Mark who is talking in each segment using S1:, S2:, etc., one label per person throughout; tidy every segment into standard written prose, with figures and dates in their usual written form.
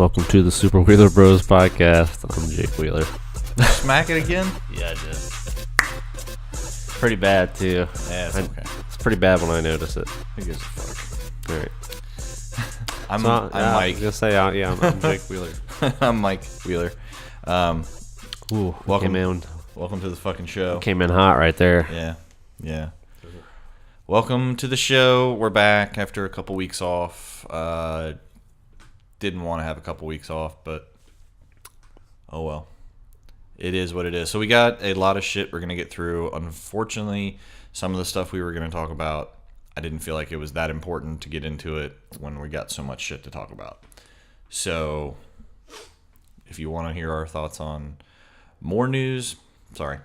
S1: Welcome to the Super Wheeler Bros podcast. I'm Jake Wheeler.
S2: Smack it again?
S1: Yeah, I did. Pretty bad too.
S2: Yeah, it's okay.
S1: It's pretty bad when I notice it.
S2: Who gives a fuck?
S1: All right.
S2: I'm
S1: Mike.
S2: Mike.
S1: I was gonna say, I'm Jake Wheeler.
S2: I'm Mike Wheeler.
S1: Ooh,
S2: Welcome to the fucking show.
S1: Came in hot right there.
S2: Yeah. Welcome to the show. We're back after a couple weeks off. Didn't want to have a couple weeks off, but oh well. It is what it is. So we got a lot of shit we're going to get through. Unfortunately, some of the stuff we were going to talk about, I didn't feel like it was that important to get into it when we got so much shit to talk about. So if you want to hear our thoughts on more news, sorry.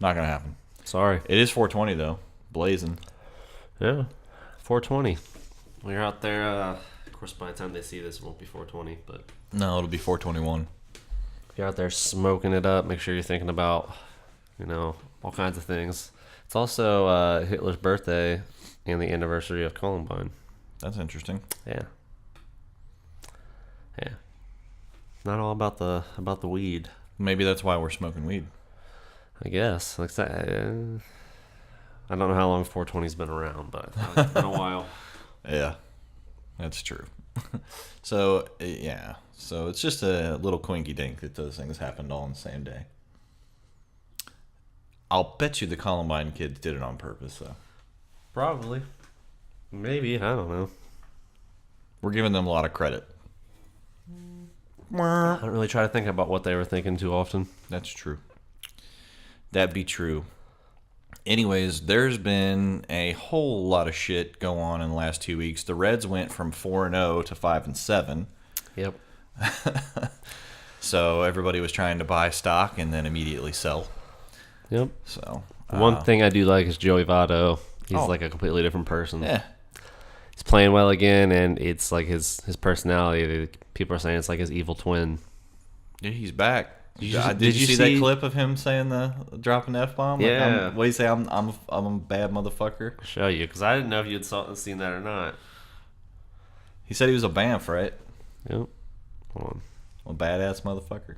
S2: Not going to happen.
S1: Sorry.
S2: It is 420 though. Blazing.
S1: Yeah. 420. When you're out there, of course by the time they see this it won't be 420, but
S2: No, it'll be 421.
S1: if you're out there smoking it up, make sure you're thinking about, all kinds of things. It's also Hitler's birthday and the anniversary of Columbine.
S2: That's interesting.
S1: Yeah. Not all about the weed,
S2: Maybe that's why we're smoking weed.
S1: I guess. Like that, I don't know how long 420's been around, but it's been a while.
S2: Yeah, that's true. So it's just a little quinky dink that those things happened all on the same day. I'll bet you the Columbine kids did it on purpose, though.
S1: Probably. Maybe. I don't know.
S2: We're giving them a lot of credit.
S1: I don't really try to think about what they were thinking too often.
S2: That's true. That be true. Anyways, there's been a whole lot of shit go on in the last 2 weeks. The Reds went from 4-0 to 5-7.
S1: Yep.
S2: So everybody was trying to buy stock and then immediately sell.
S1: Yep.
S2: So
S1: one thing I do like is Joey Votto. He's like a completely different person.
S2: Yeah.
S1: He's playing well again, and it's like his personality. People are saying it's like his evil twin.
S2: Yeah, he's back.
S1: Did
S2: you see that clip of him saying dropping the F-bomb?
S1: Yeah.
S2: What do you say? I'm a bad motherfucker.
S1: I'll show you, because I didn't know if you had seen that or not.
S2: He said he was a Banff, right?
S1: Yep. Hold on.
S2: A badass motherfucker.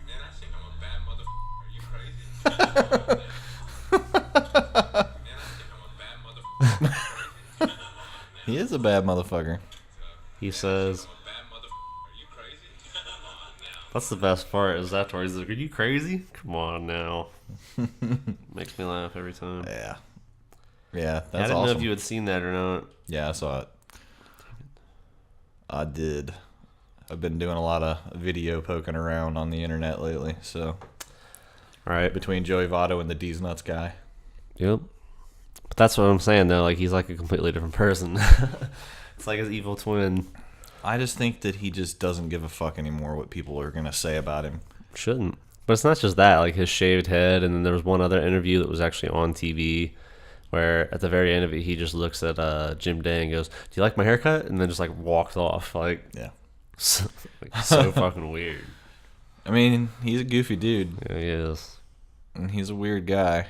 S3: Man, I think I'm a bad motherfucker. Are you crazy? Man, I think I'm a bad motherfucker.
S2: He is a bad motherfucker.
S1: He says,
S3: I'm a bad motherfucker. Are you crazy? Come on now.
S1: that's the best part, is afterwards he's like, are you crazy? Come on now. Makes me laugh every time.
S2: Yeah. Yeah, that's
S1: I didn't
S2: awesome.
S1: know if you had seen that or not.
S2: Yeah, I saw it. I did. I've been doing a lot of video poking around on the internet lately, so.
S1: All right.
S2: Between Joey Votto and the D's Nuts guy.
S1: Yep. But that's what I'm saying, though. Like, he's like a completely different person. It's like his evil twin.
S2: I just think that he just doesn't give a fuck anymore what people are going to say about him.
S1: Shouldn't. But it's not just that. Like, his shaved head, and then there was one other interview that was actually on TV where at the very end of it, he just looks at Jim Day and goes, do you like my haircut? And then just, like, walks off. Like,
S2: Yeah.
S1: so fucking weird.
S2: I mean, he's a goofy dude.
S1: Yeah, he is.
S2: And he's a weird guy.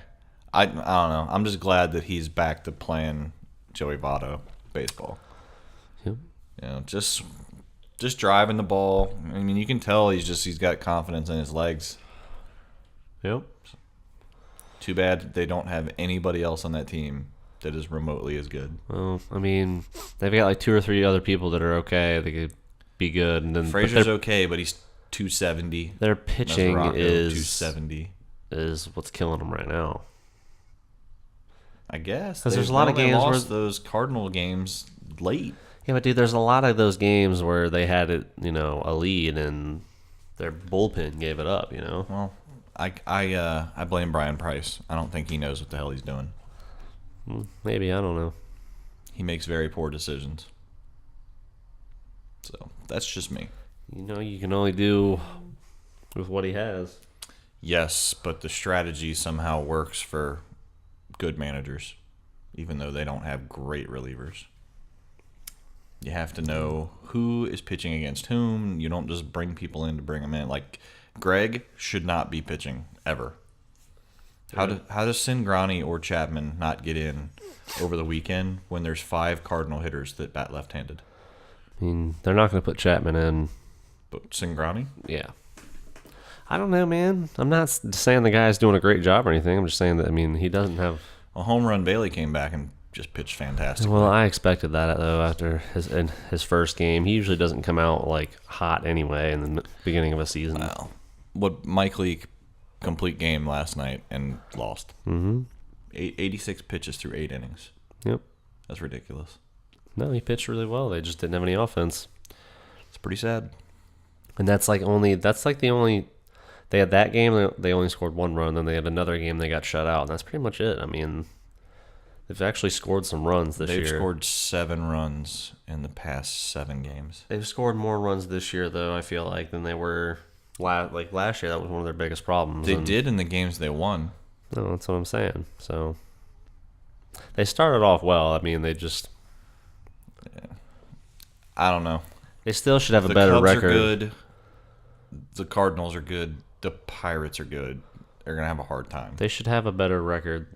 S2: I don't know. I'm just glad that he's back to playing Joey Votto baseball.
S1: Yep.
S2: Just driving the ball. I mean, you can tell he's got confidence in his legs.
S1: Yep.
S2: Too bad they don't have anybody else on that team that is remotely as good.
S1: Well, I mean, they've got like 2 or 3 other people that are okay. They could be good. And then
S2: Frazier's okay, but he's 270.
S1: Their pitching is
S2: 270.
S1: Is what's killing them right now.
S2: I guess.
S1: Because there's a lot of games
S2: lost
S1: where
S2: those Cardinal games late.
S1: Yeah, but dude, there's a lot of those games where they had it, a lead and their bullpen gave it up.
S2: Well, I blame Brian Price. I don't think he knows what the hell he's doing.
S1: Maybe, I don't know.
S2: He makes very poor decisions. So that's just me.
S1: You can only do with what he has.
S2: Yes, but the strategy somehow works for good managers, even though they don't have great relievers. You have to know who is pitching against whom. You don't just bring people in to bring them in. Like, Greg should not be pitching, ever. How does Singrani or Chapman not get in over the weekend when there's 5 Cardinal hitters that bat left-handed?
S1: I mean, they're not going to put Chapman in.
S2: But Singrani?
S1: Yeah. I don't know, man. I'm not saying the guy's doing a great job or anything. I'm just saying that, I mean, he doesn't have...
S2: A home run Bailey came back and just pitched fantastic.
S1: Well, I expected that, though, after his first game. He usually doesn't come out, like, hot anyway in the beginning of a season.
S2: Well, what Mike Lee complete game last night and lost.
S1: Mm-hmm.
S2: 86 pitches through 8 innings.
S1: Yep.
S2: That's ridiculous.
S1: No, he pitched really well. They just didn't have any offense.
S2: It's pretty sad.
S1: And that's like the only... They had that game, they only scored 1 run. Then they had another game, they got shut out. And that's pretty much it. I mean, they've actually scored some runs this year.
S2: They've scored 7 runs in the past 7 games.
S1: They've scored more runs this year, though, I feel like, than they were last year. That was one of their biggest problems.
S2: They did in the games they won.
S1: No, that's what I'm saying. So they started off well. I mean, they just...
S2: I don't know.
S1: They still should have a
S2: The
S1: better
S2: Cubs
S1: record.
S2: are good. The Cardinals are good. The Pirates are good. They're going to have a hard time.
S1: They should have a better record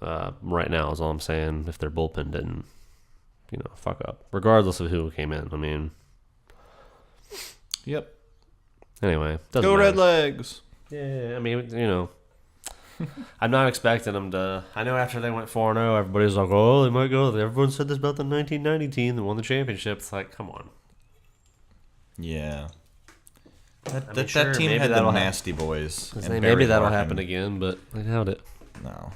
S1: right now, is all I'm saying, if their bullpen didn't, fuck up. Regardless of who came in. I mean...
S2: Yep.
S1: Anyway. Doesn't
S2: Go
S1: matter.
S2: Red Legs.
S1: Yeah, I mean, I'm not expecting them to... I know after they went 4-0, everybody's like, oh, they might go. Everyone said this about the 1990 team that won the championship. It's like, come on.
S2: Yeah.
S1: mean, sure,
S2: That team
S1: maybe
S2: had the
S1: that'll
S2: nasty boys. and
S1: Maybe
S2: Barry
S1: that'll
S2: Larkin.
S1: happen again, but I doubt it.
S2: No.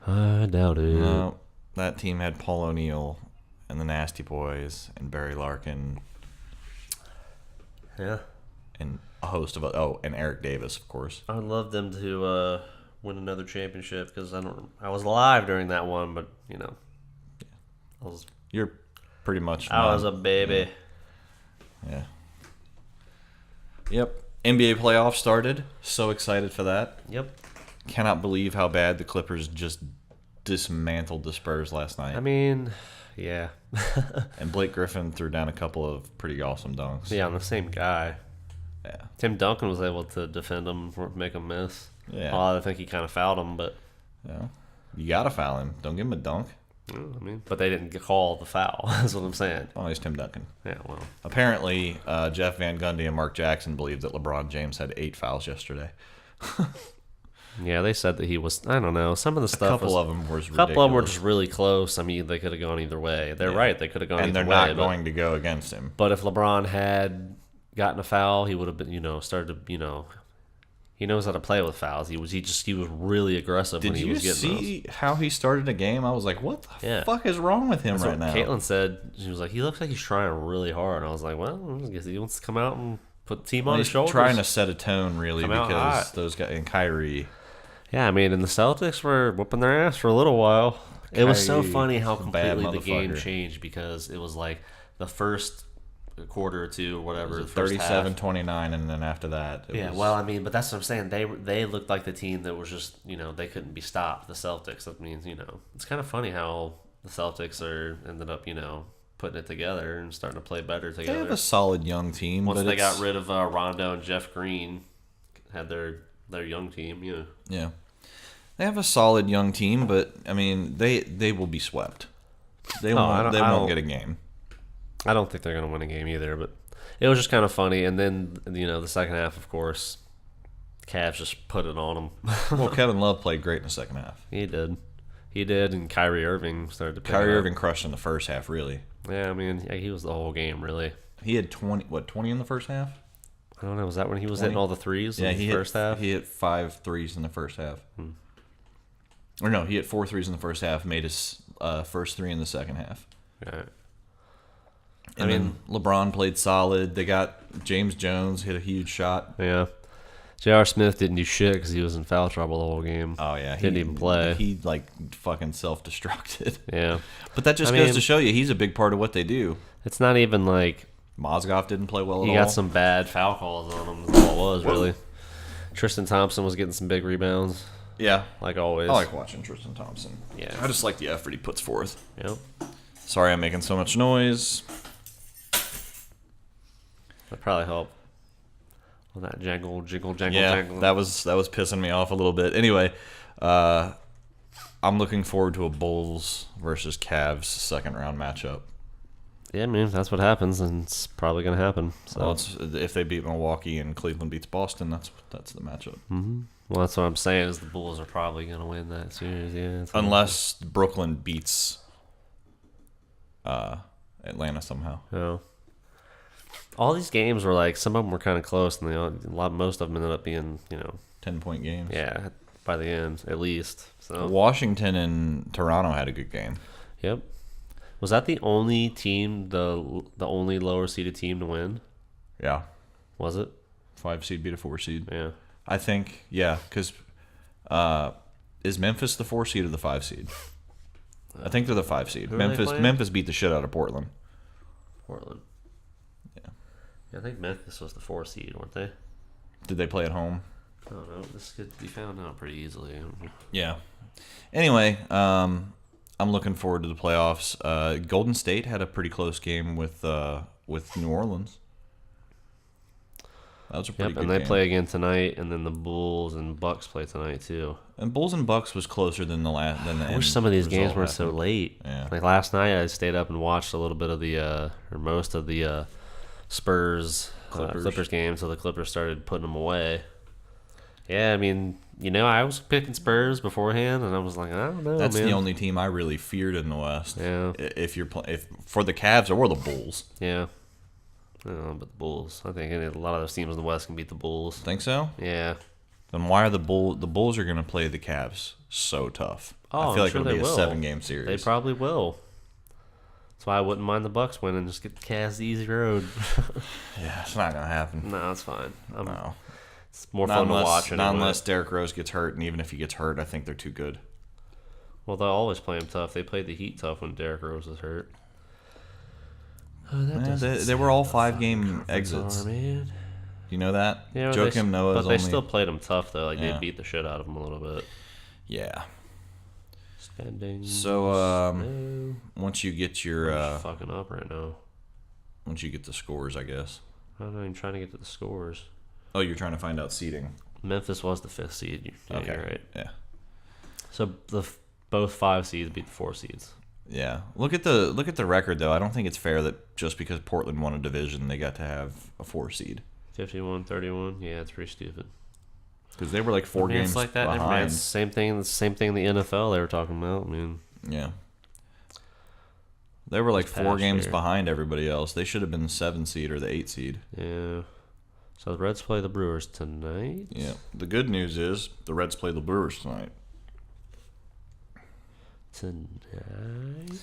S1: I doubt it.
S2: No. That team had Paul O'Neill and the Nasty Boys and Barry Larkin
S1: Yeah.
S2: and a host of and Eric Davis, of course.
S1: I would love them to win another championship because I was alive during that one, but
S2: You're pretty much.
S1: I was a baby.
S2: Yeah. Yep. NBA playoffs started. So excited for that.
S1: Yep.
S2: Cannot believe how bad the Clippers just dismantled the Spurs last night.
S1: I mean, yeah.
S2: And Blake Griffin threw down a couple of pretty awesome dunks.
S1: Yeah, I'm the same guy.
S2: Yeah.
S1: Tim Duncan was able to defend him, make him miss.
S2: Yeah.
S1: Well, I think he kind of fouled him, but
S2: Yeah. You gotta foul him. Don't give him a dunk.
S1: but they didn't call the foul. That's what I'm saying.
S2: Oh, he's Tim Duncan.
S1: Yeah, well,
S2: Apparently, Jeff Van Gundy and Mark Jackson believe that LeBron James had 8 fouls yesterday.
S1: yeah, they said that he was. I don't know. Some of the stuff.
S2: A couple of them were ridiculous.
S1: A couple of them were just really close. I mean, they could have gone either way. They're right. They could have gone
S2: and
S1: either
S2: they're
S1: way.
S2: not going to go against him.
S1: But if LeBron had gotten a foul, he would have been, started to, he knows how to play with fouls. He was really aggressive when he was getting
S2: Did you see how he started a game? I was like, what the fuck is wrong with him
S1: That's
S2: right
S1: what
S2: now?
S1: Caitlin said. She was like, he looks like he's trying really hard. And I was like, well, I guess he wants to come out and put the team on his
S2: He's
S1: shoulders.
S2: trying to set a tone, really,
S1: Come out
S2: because
S1: hot.
S2: those guys and Kyrie.
S1: Yeah, I mean, and the Celtics were whooping their ass for a little while. It was so
S2: Kyrie,
S1: funny how
S2: bad
S1: completely the game
S2: motherfucker.
S1: changed because it was like the first quarter or two, whatever, the first
S2: 37-29, and then after that,
S1: yeah, well, I mean, but that's what I'm saying. They looked like the team that was just, they couldn't be stopped. The Celtics. That means, it's kind of funny how the Celtics ended up, putting it together and starting to play better
S2: they
S1: together.
S2: have a solid young team.
S1: Once
S2: but
S1: they
S2: it's-
S1: got rid of Rondo and Jeff Green, had their young team,
S2: Yeah. They have a solid young team, but I mean, they will be swept. They won't get a game.
S1: I don't think they're going to win a game either, but it was just kind of funny. And then, the second half, of course, Cavs just put it on them.
S2: Well, Kevin Love played great in the second half.
S1: He did, and Kyrie Irving started to pick
S2: Kyrie
S1: it up.
S2: Irving crushed in the first half, really.
S1: Yeah, I mean, he was the whole game, really.
S2: He had 20 in the first half?
S1: I don't know. Was that when he was
S2: 20?
S1: hitting all the threes
S2: Yeah,
S1: in the first half?
S2: He hit 5 threes in the first half. Or no, he hit 4 threes in the first half, made his first 3 in the second half.
S1: Yeah.
S2: And then LeBron played solid. They got James Jones hit a huge shot.
S1: Yeah. J.R. Smith didn't do shit because he was in foul trouble the whole game.
S2: Oh, yeah.
S1: Didn't even play.
S2: He, fucking self-destructed.
S1: Yeah.
S2: But that just goes to show you he's a big part of what they do.
S1: It's not even like
S2: Mozgov didn't play well at all.
S1: he got some bad foul calls on him. That's all it was, really. Tristan Thompson was getting some big rebounds,
S2: Yeah.
S1: like always.
S2: I like watching Tristan Thompson.
S1: Yeah.
S2: I just like the effort he puts forth.
S1: Yep.
S2: Sorry I'm making so much noise.
S1: That probably helped. Well, that jangle, jangle,
S2: Yeah,
S1: jangle.
S2: that was pissing me off a little bit. Anyway, I'm looking forward to a Bulls versus Cavs second round matchup.
S1: Yeah, man, that's what happens, and it's probably gonna happen. So,
S2: Well, if they beat Milwaukee and Cleveland beats Boston, that's the matchup.
S1: well, that's what I'm saying is the Bulls are probably gonna win that series. Yeah,
S2: Unless Brooklyn beats Atlanta somehow.
S1: Oh. All these games were like some of them were kind of close, and most of them ended up being
S2: 10-point games.
S1: yeah by the end at least. So
S2: Washington and Toronto had a good game.
S1: yep. Was that the only team, the only lower seeded team to win?
S2: Yeah.
S1: Was it?
S2: 5 seed beat a 4 seed.
S1: Yeah.
S2: I think, yeah, because is Memphis the 4 seed or the 5 seed? I think they're the 5 seed.
S1: Who are they playing?
S2: Memphis beat the shit out of Portland.
S1: Portland.
S2: Yeah.
S1: Yeah, I think Memphis was the 4 seed, weren't they?
S2: Did they play at home?
S1: I don't know. This could be found out pretty easily.
S2: Yeah. Anyway, I'm looking forward to the playoffs. Golden State had a pretty close game with New Orleans. That was a pretty
S1: Yep,
S2: good
S1: and they
S2: game.
S1: play again tonight, and then the Bulls and Bucks play tonight too.
S2: And Bulls and Bucks was closer than the last. Than the
S1: I
S2: end
S1: wish some of these
S2: result
S1: games weren't so
S2: happened.
S1: late.
S2: Yeah.
S1: Like last night, I stayed up and watched a little bit of the or most of the Spurs Clippers game, so the Clippers started putting them away. Yeah, I mean, I was picking Spurs beforehand, and I was like, I don't know,
S2: That's
S1: man.
S2: the only team I really feared in the West.
S1: Yeah.
S2: If for the Cavs or the Bulls.
S1: Yeah. But the Bulls. I think a lot of those teams in the West can beat the Bulls.
S2: Think so?
S1: Yeah.
S2: Then why are the Bulls are going to play the Cavs so tough?
S1: Oh,
S2: I feel
S1: I'm
S2: like
S1: sure
S2: it'll be
S1: they
S2: a
S1: will.
S2: 7-game series.
S1: They probably will. That's why I wouldn't mind the Bucks winning. Just get the Cavs the easy road.
S2: Yeah, it's not going to happen.
S1: No, it's fine.
S2: No.
S1: It's more fun to watch.
S2: Not
S1: Anyway.
S2: unless Derrick Rose gets hurt, and even if he gets hurt, I think they're too good.
S1: Well, they'll always play him tough. They played the Heat tough when Derrick Rose was hurt. Oh,
S2: They were all 5-game exits.
S1: Man.
S2: You know that?
S1: Yeah,
S2: Joakim Noah's
S1: but they
S2: only...
S1: still played him tough though. Like
S2: Yeah.
S1: they beat the shit out of him a little bit.
S2: Yeah.
S1: Standing.
S2: So,
S1: no.
S2: once you get your...
S1: I'm just fucking up right now.
S2: once you get the scores, I guess.
S1: I'm not even trying to get to the scores.
S2: Oh, you're trying to find out seeding.
S1: Memphis was the 5th seed. Yeah,
S2: Okay.
S1: you're right.
S2: Yeah.
S1: So both 5 seeds beat the 4 seeds.
S2: Yeah. Look at the record though. I don't think it's fair that just because Portland won a division, they got to have a 4 seed.
S1: 51-31. Yeah, it's pretty stupid.
S2: Because they were like 4 games
S1: It's like that. Man,
S2: behind.
S1: it's the same thing. The same thing in the NFL they were talking about. I mean,
S2: Yeah. They were like
S1: This
S2: 4
S1: past
S2: games
S1: year.
S2: behind everybody else. They should have been the 7 seed or the 8 seed.
S1: yeah. So the Reds play the Brewers tonight.
S2: Yeah. The good news is the Reds play the Brewers tonight.
S1: Tonight.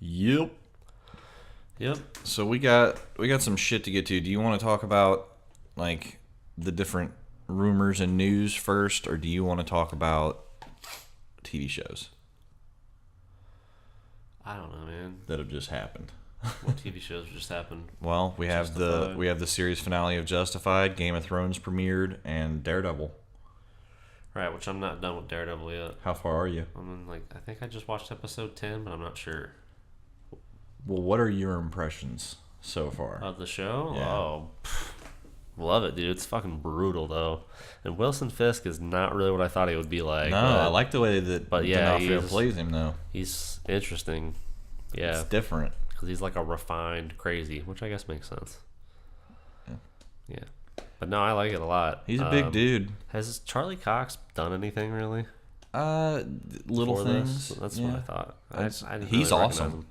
S2: Yep.
S1: Yep.
S2: So we got some shit to get to. Do you want to talk about like the different rumors and news first, or do you want to talk about TV shows
S1: I don't know, man.
S2: that have just happened?
S1: What TV shows just happened?
S2: Well, we have
S1: Justified.
S2: the series finale of Justified, Game of Thrones premiered, and Daredevil.
S1: Right, which I'm not done with Daredevil yet.
S2: How far are you?
S1: I'm in, I think I just watched episode 10, but I'm not sure.
S2: Well, what are your impressions so far?
S1: Of the show?
S2: Yeah.
S1: Oh, love it, dude. It's fucking brutal, though. And Wilson Fisk is not really what I thought he would be like.
S2: No, I like the way that
S1: but yeah,
S2: D'Onofrio
S1: he's-
S2: plays him, though.
S1: He's interesting. Yeah,
S2: It's different.
S1: because he's like a refined crazy, which I guess makes sense. Yeah. But no, I like it a lot.
S2: He's a big dude.
S1: Has Charlie Cox done anything really?
S2: Little
S1: for
S2: things.
S1: this? That's
S2: yeah.
S1: what I thought. I didn't
S2: He's
S1: really recognize
S2: awesome.
S1: him.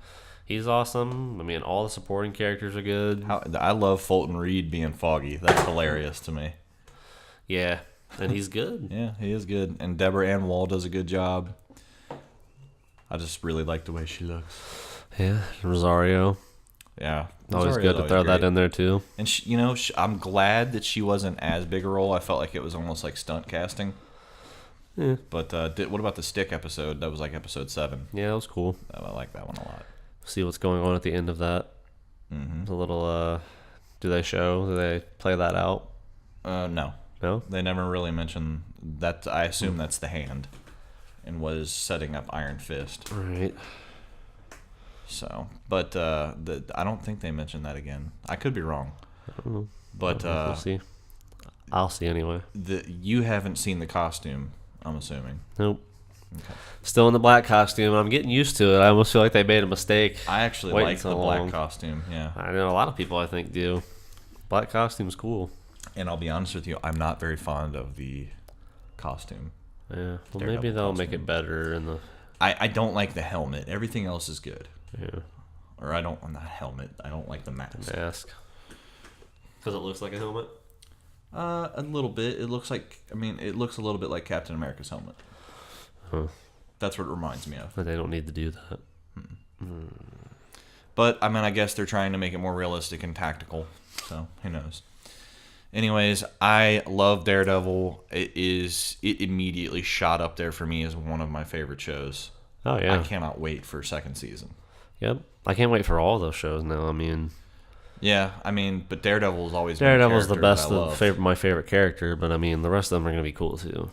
S1: He's awesome. I mean, all the supporting characters are good.
S2: I love Fulton Reed being Foggy. That's hilarious to me.
S1: Yeah, and he's good.
S2: Yeah, he is good. And Deborah Ann Wall does a good job. I just really like the way she looks.
S1: Yeah, Rosario.
S2: Yeah.
S1: Always
S2: Rosario's
S1: good to throw
S2: great.
S1: that in there too.
S2: And she, I'm glad that she wasn't as big a role. I felt like it was almost like stunt casting.
S1: Yeah,
S2: But what about the Stick episode? That was like episode 7.
S1: yeah, it was cool.
S2: I like that one a lot.
S1: See what's going on at the end of that.
S2: Mm-hmm.
S1: The little. Do they play that out?
S2: No.
S1: No.
S2: They never really mention that. I assume that's the Hand and was setting up Iron Fist.
S1: Right.
S2: So, but I don't think they mentioned that again. I could be wrong.
S1: I don't know.
S2: But
S1: we'll see. I'll see anyway.
S2: You haven't seen the costume, I'm assuming.
S1: Nope.
S2: Okay.
S1: Still in the black costume. I'm getting used to it. I almost feel like they made a mistake.
S2: I actually
S1: waiting
S2: like
S1: so
S2: the
S1: long.
S2: black costume, yeah.
S1: I know a lot of people I think do. Black costume's cool.
S2: And I'll be honest with you, I'm not very fond of the costume.
S1: Yeah. Well,
S2: Daredevil
S1: maybe they'll make
S2: costume.
S1: it better in the.
S2: I don't like the helmet. Everything else is good.
S1: Yeah.
S2: Or not helmet. I don't like the mask.
S1: Mask. Because it looks like a helmet.
S2: A little bit. It looks like. It looks a little bit like Captain America's helmet.
S1: Huh.
S2: That's what it reminds me of.
S1: But they don't need to do that.
S2: But I guess they're trying to make it more realistic and tactical. So who knows? Anyways, I love Daredevil. It immediately shot up there for me as one of my favorite shows.
S1: Oh yeah.
S2: I cannot wait for second season.
S1: Yep. I can't wait for all those shows now.
S2: Yeah, but Daredevil's always
S1: Daredevil's the
S2: been a
S1: best,
S2: character that I love.
S1: my favorite character. But the rest of them are gonna be cool too.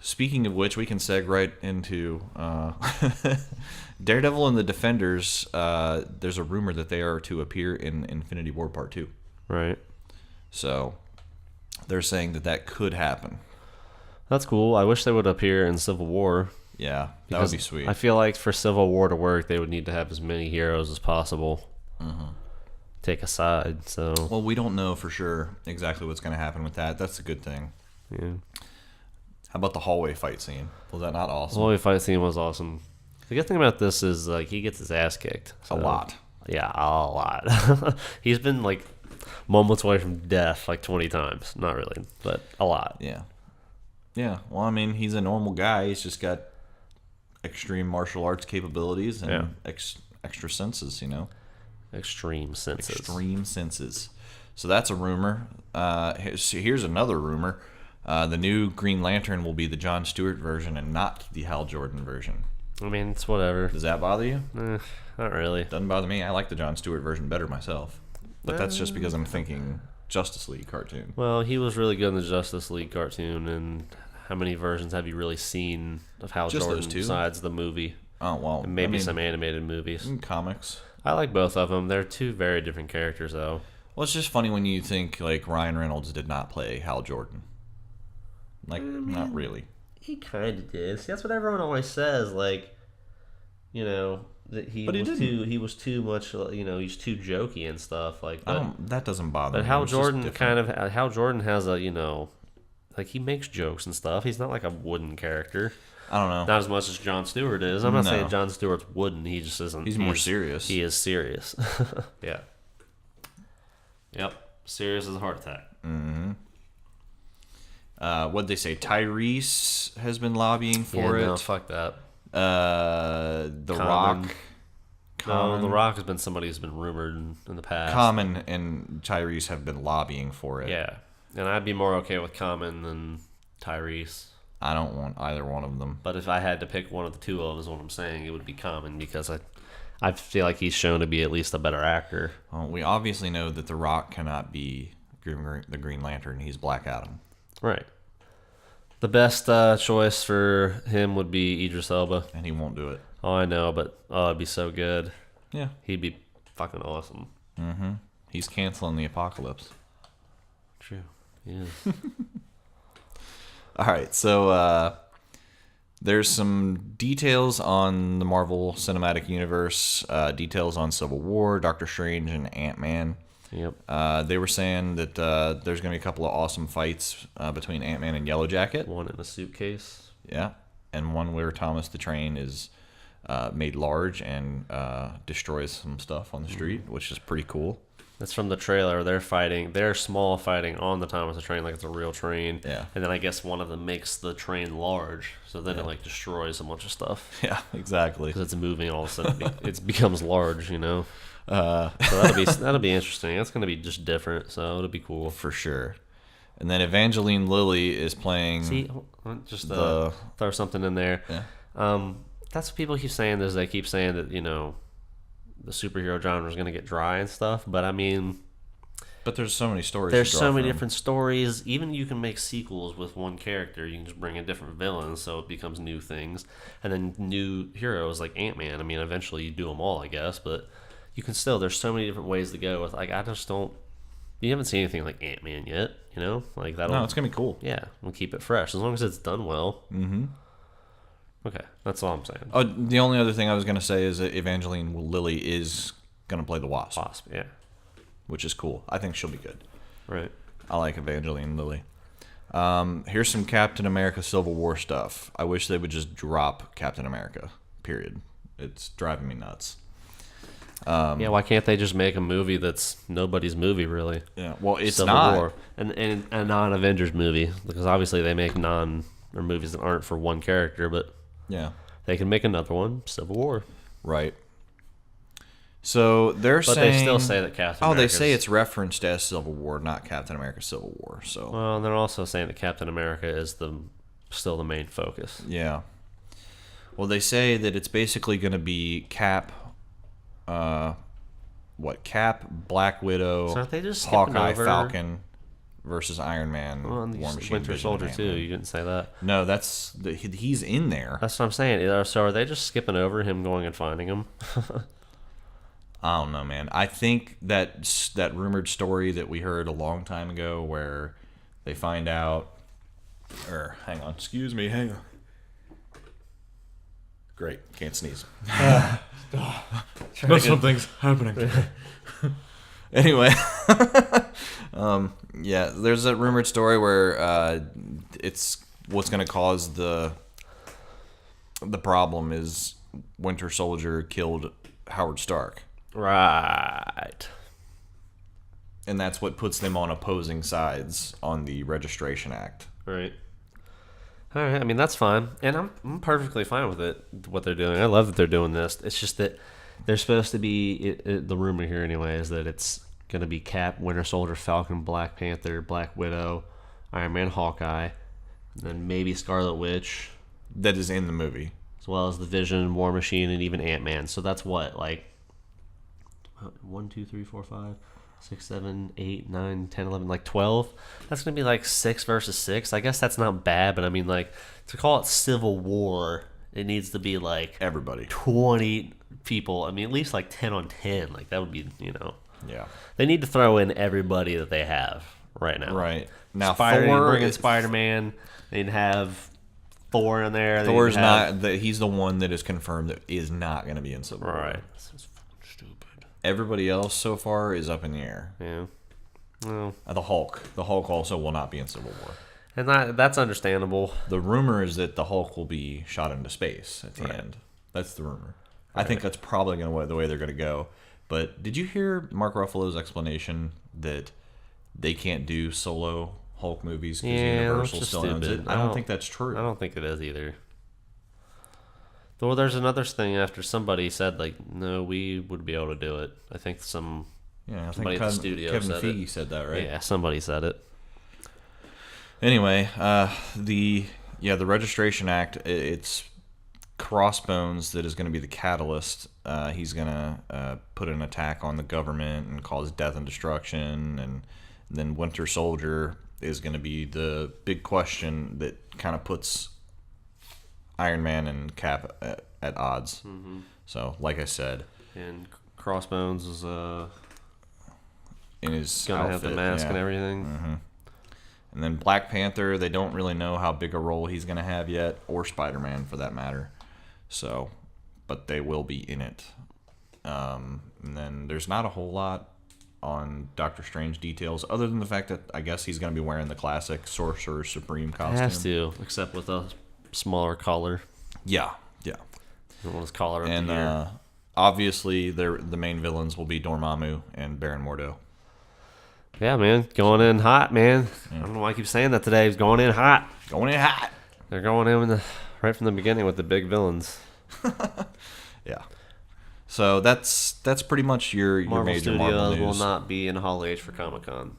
S2: Speaking of which, we can seg right into Daredevil and the Defenders. There's a rumor that they are to appear in Infinity War Part 2.
S1: Right.
S2: So they're saying that could happen.
S1: That's cool. I wish they would appear in Civil War.
S2: Yeah, that would be sweet.
S1: I feel like for Civil War to work, they would need to have as many heroes as possible. Take a side. So.
S2: Well, we don't know for sure exactly what's going to happen with that. That's a good thing.
S1: Yeah.
S2: How about the hallway fight scene? Was that not awesome?
S1: The hallway fight scene was awesome. The good thing about this is he gets his ass kicked.
S2: A lot.
S1: Yeah, a lot. He's been moments away from death 20 times. Not really, but a lot.
S2: Yeah. Yeah. Well, he's a normal guy. He's just got extreme martial arts capabilities and extra senses,
S1: Extreme senses.
S2: Extreme senses. So that's a rumor. Here's another rumor. The new Green Lantern will be the Jon Stewart version and not the Hal Jordan version.
S1: It's whatever.
S2: Does that bother you?
S1: Not really.
S2: Doesn't bother me. I like the Jon Stewart version better myself. But that's just because I'm thinking Justice League cartoon.
S1: Well, he was really good in the Justice League cartoon, and how many versions have you really seen of Hal
S2: Just
S1: Jordan
S2: those two?
S1: besides the movie?
S2: Oh, well.
S1: And maybe some animated movies.
S2: In comics.
S1: I like both of them. They're two very different characters, though.
S2: Well, it's just funny when you think, Ryan Reynolds did not play Hal Jordan. Not really.
S1: He kind of did. See, that's what everyone always says. That he
S2: But he
S1: was
S2: didn't.
S1: he was too much. He's too jokey and stuff
S2: That doesn't bother
S1: But
S2: me.
S1: Hal
S2: It's just
S1: Jordan
S2: different.
S1: Hal Jordan has a he makes jokes and stuff. He's not like a wooden character.
S2: I don't know.
S1: Not as much as Jon Stewart is. I'm not
S2: No.
S1: saying Jon Stewart's wooden. He just isn't.
S2: He's more serious.
S1: He is serious. Yeah. Yep. Serious as a heart attack.
S2: What'd they say? Tyrese has been lobbying for it.
S1: No, fuck that.
S2: The
S1: Common.
S2: Rock.
S1: No, The Rock has been somebody who's been rumored in the past.
S2: Common and Tyrese have been lobbying for it.
S1: Yeah. And I'd be more okay with Common than Tyrese.
S2: I don't want either one of them.
S1: But if I had to pick one of the two of them, is what I'm saying, it would be Common because I feel like he's shown to be at least a better actor.
S2: Well, we obviously know that The Rock cannot be the Green Lantern. He's Black Adam.
S1: Right. The best choice for him would be Idris Elba.
S2: And he won't do it.
S1: Oh, I know, but it'd be so good.
S2: Yeah.
S1: He'd be fucking awesome.
S2: He's canceling the apocalypse.
S1: True. Yeah.
S2: All right, so there's some details on the Marvel Cinematic Universe, details on Civil War, Doctor Strange, and Ant-Man.
S1: Yep.
S2: They were saying that there's going to be a couple of awesome fights between Ant-Man and Yellow Jacket.
S1: One in a suitcase.
S2: Yeah, and one where Thomas the Train is made large and destroys some stuff on the street, which is pretty cool.
S1: That's from the trailer. They're small fighting on the Thomas the Train like it's a real train.
S2: Yeah.
S1: And then I guess one of them makes the train large, so then it destroys a bunch of stuff.
S2: Yeah, exactly.
S1: Because it's moving, all of a sudden it becomes large, So that'll be interesting. That's gonna be just different, so it'll be cool.
S2: For sure. And then Evangeline Lilly is playing...
S1: See, just throw something in there.
S2: Yeah.
S1: That's what people keep saying. Is they keep saying that the superhero genre is going to get dry and stuff. But
S2: But there's so many stories.
S1: there's
S2: to draw
S1: so many
S2: from.
S1: different stories. Even you can make sequels with one character. You can just bring in different villains, so it becomes new things, and then new heroes like Ant-Man. Eventually you do them all, I guess. But you can still. There's so many different ways to go with. I just don't. You haven't seen anything like Ant-Man yet. You know, like that'll.
S2: No, it's gonna be cool.
S1: Yeah, we'll keep it fresh as long as it's done well.
S2: Mm-hmm.
S1: Okay, that's all I'm saying.
S2: Oh, the only other thing I was gonna say is that Evangeline Lilly is gonna play the Wasp,
S1: Yeah.
S2: which is cool. I think she'll be good.
S1: Right.
S2: I like Evangeline Lilly. Here's some Captain America Civil War stuff. I wish they would just drop Captain America. Period. It's driving me nuts.
S1: Yeah, why can't they just make a movie that's nobody's movie, really?
S2: Yeah, well, it's
S1: Civil
S2: not.
S1: War. And a non-Avengers movie, because obviously they make or movies that aren't for one character, but
S2: Yeah,
S1: they can make another one, Civil War.
S2: right. So they're
S1: But
S2: saying...
S1: they still say that Captain
S2: Oh, they
S1: America's...
S2: say it's referenced as Civil War, not Captain America Civil War. So
S1: Well, they're also saying that Captain America is still the main focus.
S2: yeah. Well, they say that it's basically going to be Cap, Cap, Black Widow,
S1: So aren't they just skipping
S2: Hawkeye,
S1: over-
S2: Falcon versus Iron Man,
S1: Well, and
S2: War
S1: the
S2: Machine,
S1: Winter
S2: Vision,
S1: Soldier,
S2: and
S1: too.
S2: Ant-Man.
S1: You didn't say that.
S2: No, he's in there.
S1: That's what I'm saying. So are they just skipping over him going and finding him?
S2: I don't know, man. I think that rumored story that we heard a long time ago where they find out... hang on. Excuse me. Hang on. Great. Can't sneeze.
S1: But
S2: something's happening. Anyway. Yeah, there's a rumored story where it's what's going to cause the problem is Winter Soldier killed Howard Stark.
S1: Right.
S2: And that's what puts them on opposing sides on the Registration Act.
S1: Right. All right. I mean, that's fine. And I'm perfectly fine with it, what they're doing. I love that they're doing this. It's just that they're supposed to be, the rumor here anyway, is that it's going to be Cap, Winter Soldier, Falcon, Black Panther, Black Widow, Iron Man, Hawkeye, and then maybe Scarlet Witch,
S2: That is in the movie.
S1: as well as the Vision, War Machine, and even Ant-Man. So that's what, like 1, 2, 3, 4, 5, 6, 7, 8, 9, 10, 11, like 12. That's going to be like 6 versus 6. I guess that's not bad, but I mean, like, to call it Civil War, it needs to be like
S2: Everybody.
S1: 20 people. I mean, at least like 10 on 10. Like, that would be,
S2: Yeah.
S1: They need to throw in everybody that they have right now.
S2: Right. Now,
S1: Thor, bring in
S2: is
S1: Spider-Man. They'd have Thor in there. They'd
S2: Thor's
S1: have-
S2: not. He's the one that is confirmed that is not going to be in Civil War.
S1: Right. This is fucking stupid.
S2: Everybody else so far is up in the air.
S1: Yeah. Well,
S2: The Hulk. The Hulk also will not be in Civil War.
S1: and that's understandable.
S2: The rumor is that the Hulk will be shot into space at the end. That's the rumor. I think that's probably going to be the way they're going to go. But did you hear Mark Ruffalo's explanation that they can't do solo Hulk movies because
S1: Yeah,
S2: Universal
S1: that's just
S2: still owns it?
S1: stupid.
S2: I don't think that's true.
S1: I don't think it is either. Though there's another thing after somebody said, like, no, we would be able to do it. I think
S2: Yeah, I
S1: somebody
S2: think
S1: at the studio
S2: Kevin
S1: said
S2: Feige
S1: it.
S2: said that, right?
S1: Yeah, somebody said it.
S2: Anyway, the Registration Act, it's Crossbones that is going to be the catalyst. He's going to put an attack on the government and cause death and destruction, and then Winter Soldier is going to be the big question that kind of puts Iron Man and Cap at odds. Mm-hmm. So, like I said,
S1: And Crossbones is
S2: in his
S1: gonna
S2: outfit,
S1: have the mask
S2: yeah.
S1: and everything.
S2: Mm-hmm. And then Black Panther, they don't really know how big a role he's going to have yet, or Spider-Man for that matter. So, but they will be in it. And then there's not a whole lot on Doctor Strange details, other than the fact that I guess he's going to be wearing the classic Sorcerer Supreme costume.
S1: Has to, except with a smaller collar.
S2: Yeah.
S1: You don't want his collar up
S2: And
S1: to here.
S2: obviously, the main villains will be Dormammu and Baron Mordo.
S1: Yeah, man, going in hot, man. I don't know why I keep saying that today. He's going in hot.
S2: Going in hot.
S1: They're going in right from the beginning with the big villains.
S2: Yeah. So that's pretty much your
S1: Marvel
S2: major
S1: Studios
S2: Marvel news.
S1: will not be in Hall H for Comic-Con.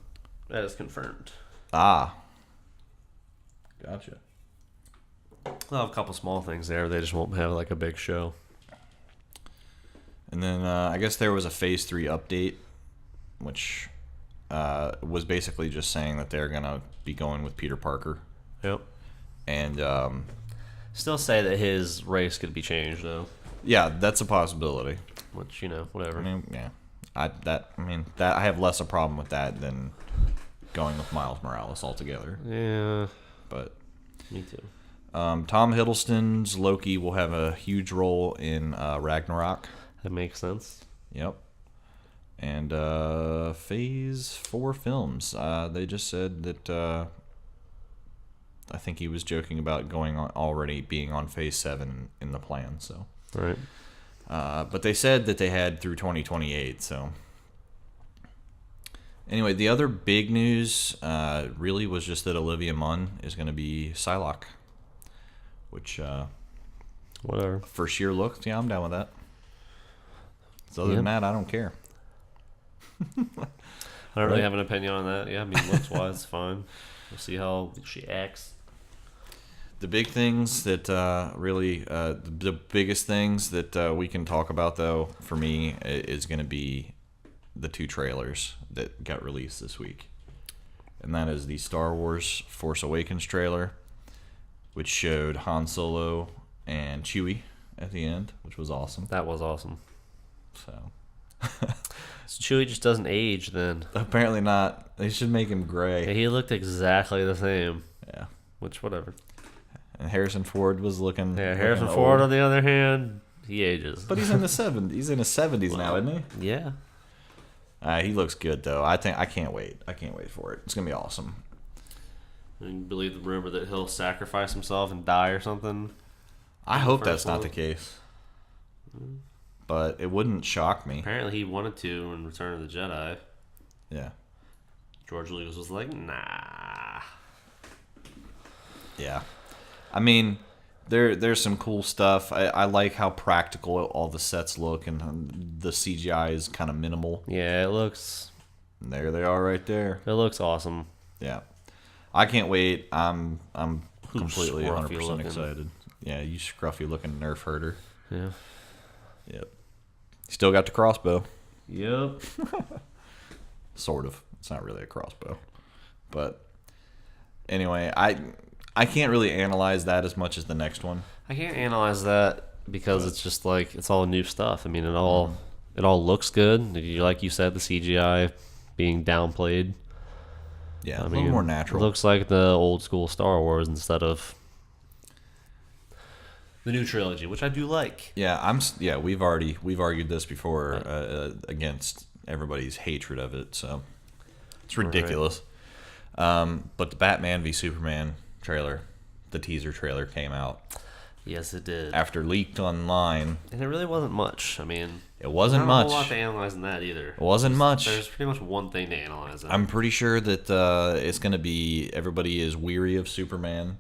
S1: That is confirmed.
S2: Ah. Gotcha.
S1: They'll have a couple small things there. They just won't have like a big show.
S2: And then I guess there was a Phase 3 update, which was basically just saying that they're going to be going with Peter Parker.
S1: Yep.
S2: And,
S1: Still say that his race could be changed, though.
S2: yeah, that's a possibility.
S1: Which, whatever.
S2: I mean, yeah. I have less a problem with that than going with Miles Morales altogether.
S1: Yeah,
S2: But
S1: me too.
S2: Tom Hiddleston's Loki will have a huge role in Ragnarok.
S1: That makes sense.
S2: Yep. And Phase 4 films. They just said that I think he was joking about going on already being on Phase 7 in the plan. So,
S1: Right.
S2: but they said that they had through 2028. So, anyway, the other big news really was just that Olivia Munn is going to be Psylocke, which
S1: Whatever.
S2: first year look. Yeah, I'm down with that. So other than that, I don't care.
S1: I don't really have an opinion on that. Yeah, I mean, looks wise, it's fine. We'll see how she acts.
S2: The big things that really, the biggest things that we can talk about, though, for me, is going to be the 2 trailers that got released this week. And that is the Star Wars Force Awakens trailer, which showed Han Solo and Chewie at the end, which was awesome.
S1: That was awesome.
S2: So
S1: Chewie just doesn't age then.
S2: apparently not. They should make him
S1: Yeah,
S2: gray.
S1: he looked exactly the same.
S2: Yeah.
S1: Which, whatever.
S2: And Harrison Ford was looking.
S1: Yeah,
S2: looking
S1: Harrison
S2: old.
S1: Ford, on the other hand, he ages.
S2: But he's in the 70s. He's in his 70s now, isn't he?
S1: Yeah.
S2: He looks good though. I can't wait. I can't wait for it. It's gonna be awesome.
S1: And you believe the rumor that he'll sacrifice himself and die or something?
S2: I hope
S1: first
S2: that's not
S1: one?
S2: the case. But it wouldn't shock me.
S1: Apparently he wanted to in Return of the Jedi.
S2: Yeah.
S1: George Lucas was like, nah.
S2: Yeah. I mean, there's some cool stuff. I like how practical all the sets look, and the CGI is kind of minimal.
S1: Yeah, it looks
S2: And there they are right there.
S1: awesome.
S2: Yeah. I can't wait. I'm completely
S1: scruffy
S2: 100%
S1: looking.
S2: excited. Yeah, you scruffy looking nerf herder.
S1: Yeah.
S2: Yep. Still got the crossbow.
S1: Yep.
S2: Sort of. It's not really a crossbow. But anyway, I can't really analyze that as much as the next one.
S1: I can't analyze that because it's just like it's all new stuff. I mean, it all looks good. Like you said, the CGI being downplayed.
S2: Yeah,
S1: I
S2: a
S1: mean,
S2: little more natural.
S1: It looks like the old school Star Wars instead of the new trilogy, which I do like.
S2: Yeah, we've argued this before against everybody's hatred of it, so it's ridiculous. But the Batman v Superman trailer, the teaser trailer came out
S1: Yes, it did.
S2: after leaked online.
S1: And it really wasn't much. I mean,
S2: It wasn't
S1: not a
S2: much.
S1: whole lot to analyze in that either.
S2: It wasn't much.
S1: There's pretty much one thing to analyze.
S2: I'm pretty sure that it's going to be everybody is weary of Superman.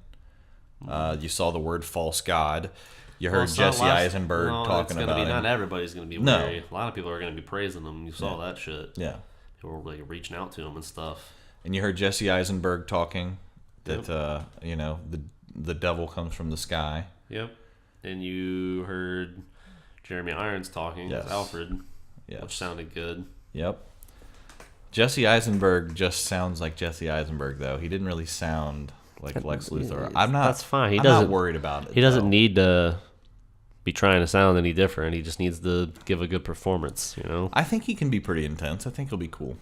S2: You saw the word false god. You heard Jesse Eisenberg talking about him.
S1: Not everybody's going to be
S2: No.
S1: weary. A lot of people are going to be praising him. You saw that shit.
S2: Yeah.
S1: People were like reaching out to him and stuff.
S2: And you heard Jesse Eisenberg talking that the devil comes from the sky.
S1: Yep. And you heard Jeremy Irons talking
S2: Yes.
S1: as Alfred,
S2: Yes.
S1: which sounded good.
S2: Yep. Jesse Eisenberg just sounds like Jesse Eisenberg, though. He didn't really sound like Lex Luthor. I'm not.
S1: That's fine.
S2: I'm not worried about it.
S1: He doesn't
S2: though.
S1: need to be trying to sound any different. He just needs to give a good performance. You know.
S2: I think he can be pretty intense. I think he'll be cool.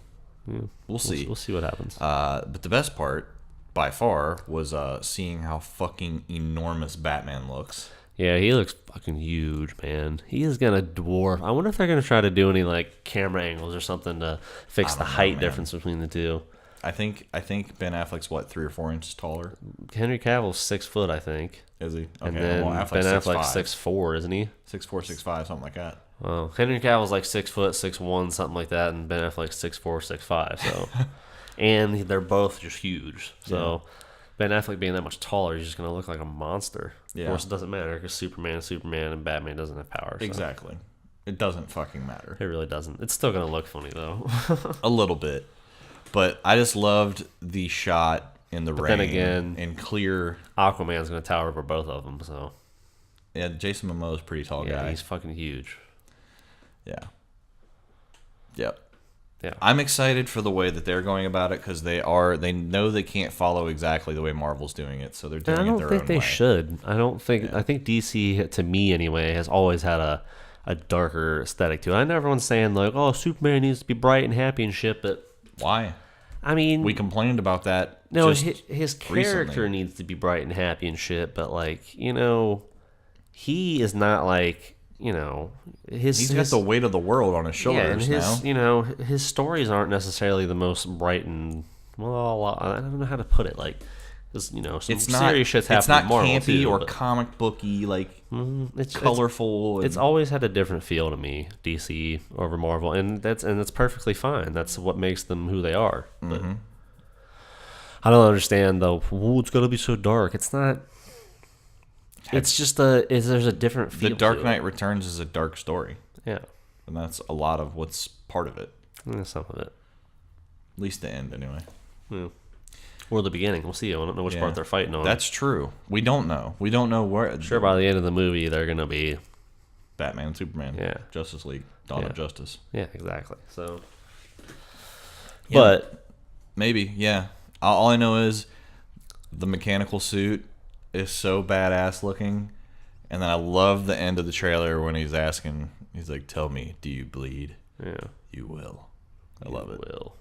S2: We'll see.
S1: We'll see what happens.
S2: But the best part, by far, was seeing how fucking enormous Batman looks.
S1: Yeah, he looks fucking huge, man. He is gonna dwarf. I wonder if they're gonna try to do any like camera angles or something to fix
S2: I
S1: the
S2: don't know,
S1: height
S2: man.
S1: difference between the two.
S2: I think Ben Affleck's what, 3 or 4 inches taller?
S1: Henry Cavill's 6 foot, I think,
S2: Is he?
S1: and then Ben Affleck's 6'4", isn't he?
S2: 6'4", 6'5", something like that.
S1: Well, Henry Cavill's like 6 foot, 6'1", something like that, and Ben Affleck's 6'4", 6'5". So, and they're both just huge. So, Ben Affleck being that much taller, he's just gonna look like a monster.
S2: Yeah.
S1: Of course, it doesn't matter because Superman is Superman and Batman doesn't have power. So
S2: Exactly. It doesn't fucking matter.
S1: it really doesn't. It's still gonna look funny though.
S2: A little bit. But I just loved the shot in the rain.
S1: then again-
S2: in clear.
S1: Aquaman's gonna tower over both of them. So
S2: Yeah, Jason Momoa's a pretty tall
S1: yeah,
S2: guy.
S1: he's fucking huge.
S2: Yeah. Yep.
S1: Yeah.
S2: I'm excited for the way that they're going about it because they know they can't follow exactly the way Marvel's doing it, so they're doing
S1: And I
S2: it
S1: don't
S2: their
S1: think
S2: own
S1: they
S2: way.
S1: should. I don't think.
S2: Yeah.
S1: I think DC, to me anyway, has always had a darker aesthetic to it. I know everyone's saying like, "Oh, Superman needs to be bright and happy and shit," but
S2: Why?
S1: I mean,
S2: We complained about that.
S1: no,
S2: just
S1: his character
S2: recently.
S1: needs to be bright and happy and shit. But like, he is not like
S2: He's got the weight of the world on his shoulders
S1: and
S2: now.
S1: his stories aren't necessarily the most bright and I don't know how to put it. Like, some
S2: It's not
S1: serious shit's
S2: It's
S1: happening.
S2: not
S1: in Marvel
S2: campy
S1: too,
S2: or
S1: but
S2: comic booky, like
S1: it's
S2: colorful.
S1: It's always had a different feel to me, DC over Marvel, and that's perfectly fine. That's what makes them who they are. But I don't understand though. Ooh, it's gonna be so dark. It's not. It's just there's a different feel.
S2: The Dark
S1: to
S2: Knight
S1: it.
S2: Returns is a dark story,
S1: Yeah,
S2: and that's a lot of what's part of it.
S1: some of it.
S2: At least the end, anyway.
S1: Yeah. Or the beginning. We'll see. I don't know which
S2: Yeah.
S1: part they're fighting on.
S2: That's true. We don't know. We don't know where.
S1: sure by the end of the movie they're gonna be.
S2: Batman, Superman,
S1: Yeah.
S2: Justice League, Dawn
S1: Yeah.
S2: of Justice.
S1: Yeah, exactly. So,
S2: Yeah.
S1: but
S2: Maybe, yeah. All I know is the mechanical suit is so badass looking, and then I love the end of the trailer when he's like, "Tell me, do you bleed?
S1: yeah,
S2: You will." I love it.
S1: Will.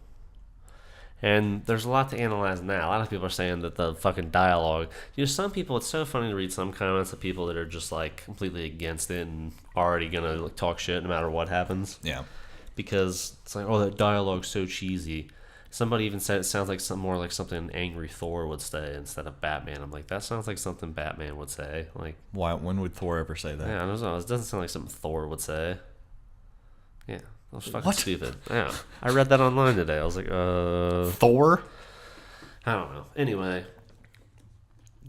S1: And there's a lot to analyze now. A lot of people are saying that the fucking dialogue. Some people. It's so funny to read some comments of people that are just like completely against it and already gonna like, talk shit no matter what happens.
S2: Yeah.
S1: Because it's like, oh, that dialogue's so cheesy. Somebody even said it sounds like more like something an angry Thor would say instead of Batman. I'm like, that sounds like something Batman would say. Like,
S2: Why? When would Thor ever say that?
S1: yeah, I don't know. It doesn't sound like something Thor would say. Yeah, that was fucking
S2: What?
S1: stupid. Yeah, I read that online today. I was like,
S2: Thor?
S1: I don't know. Anyway,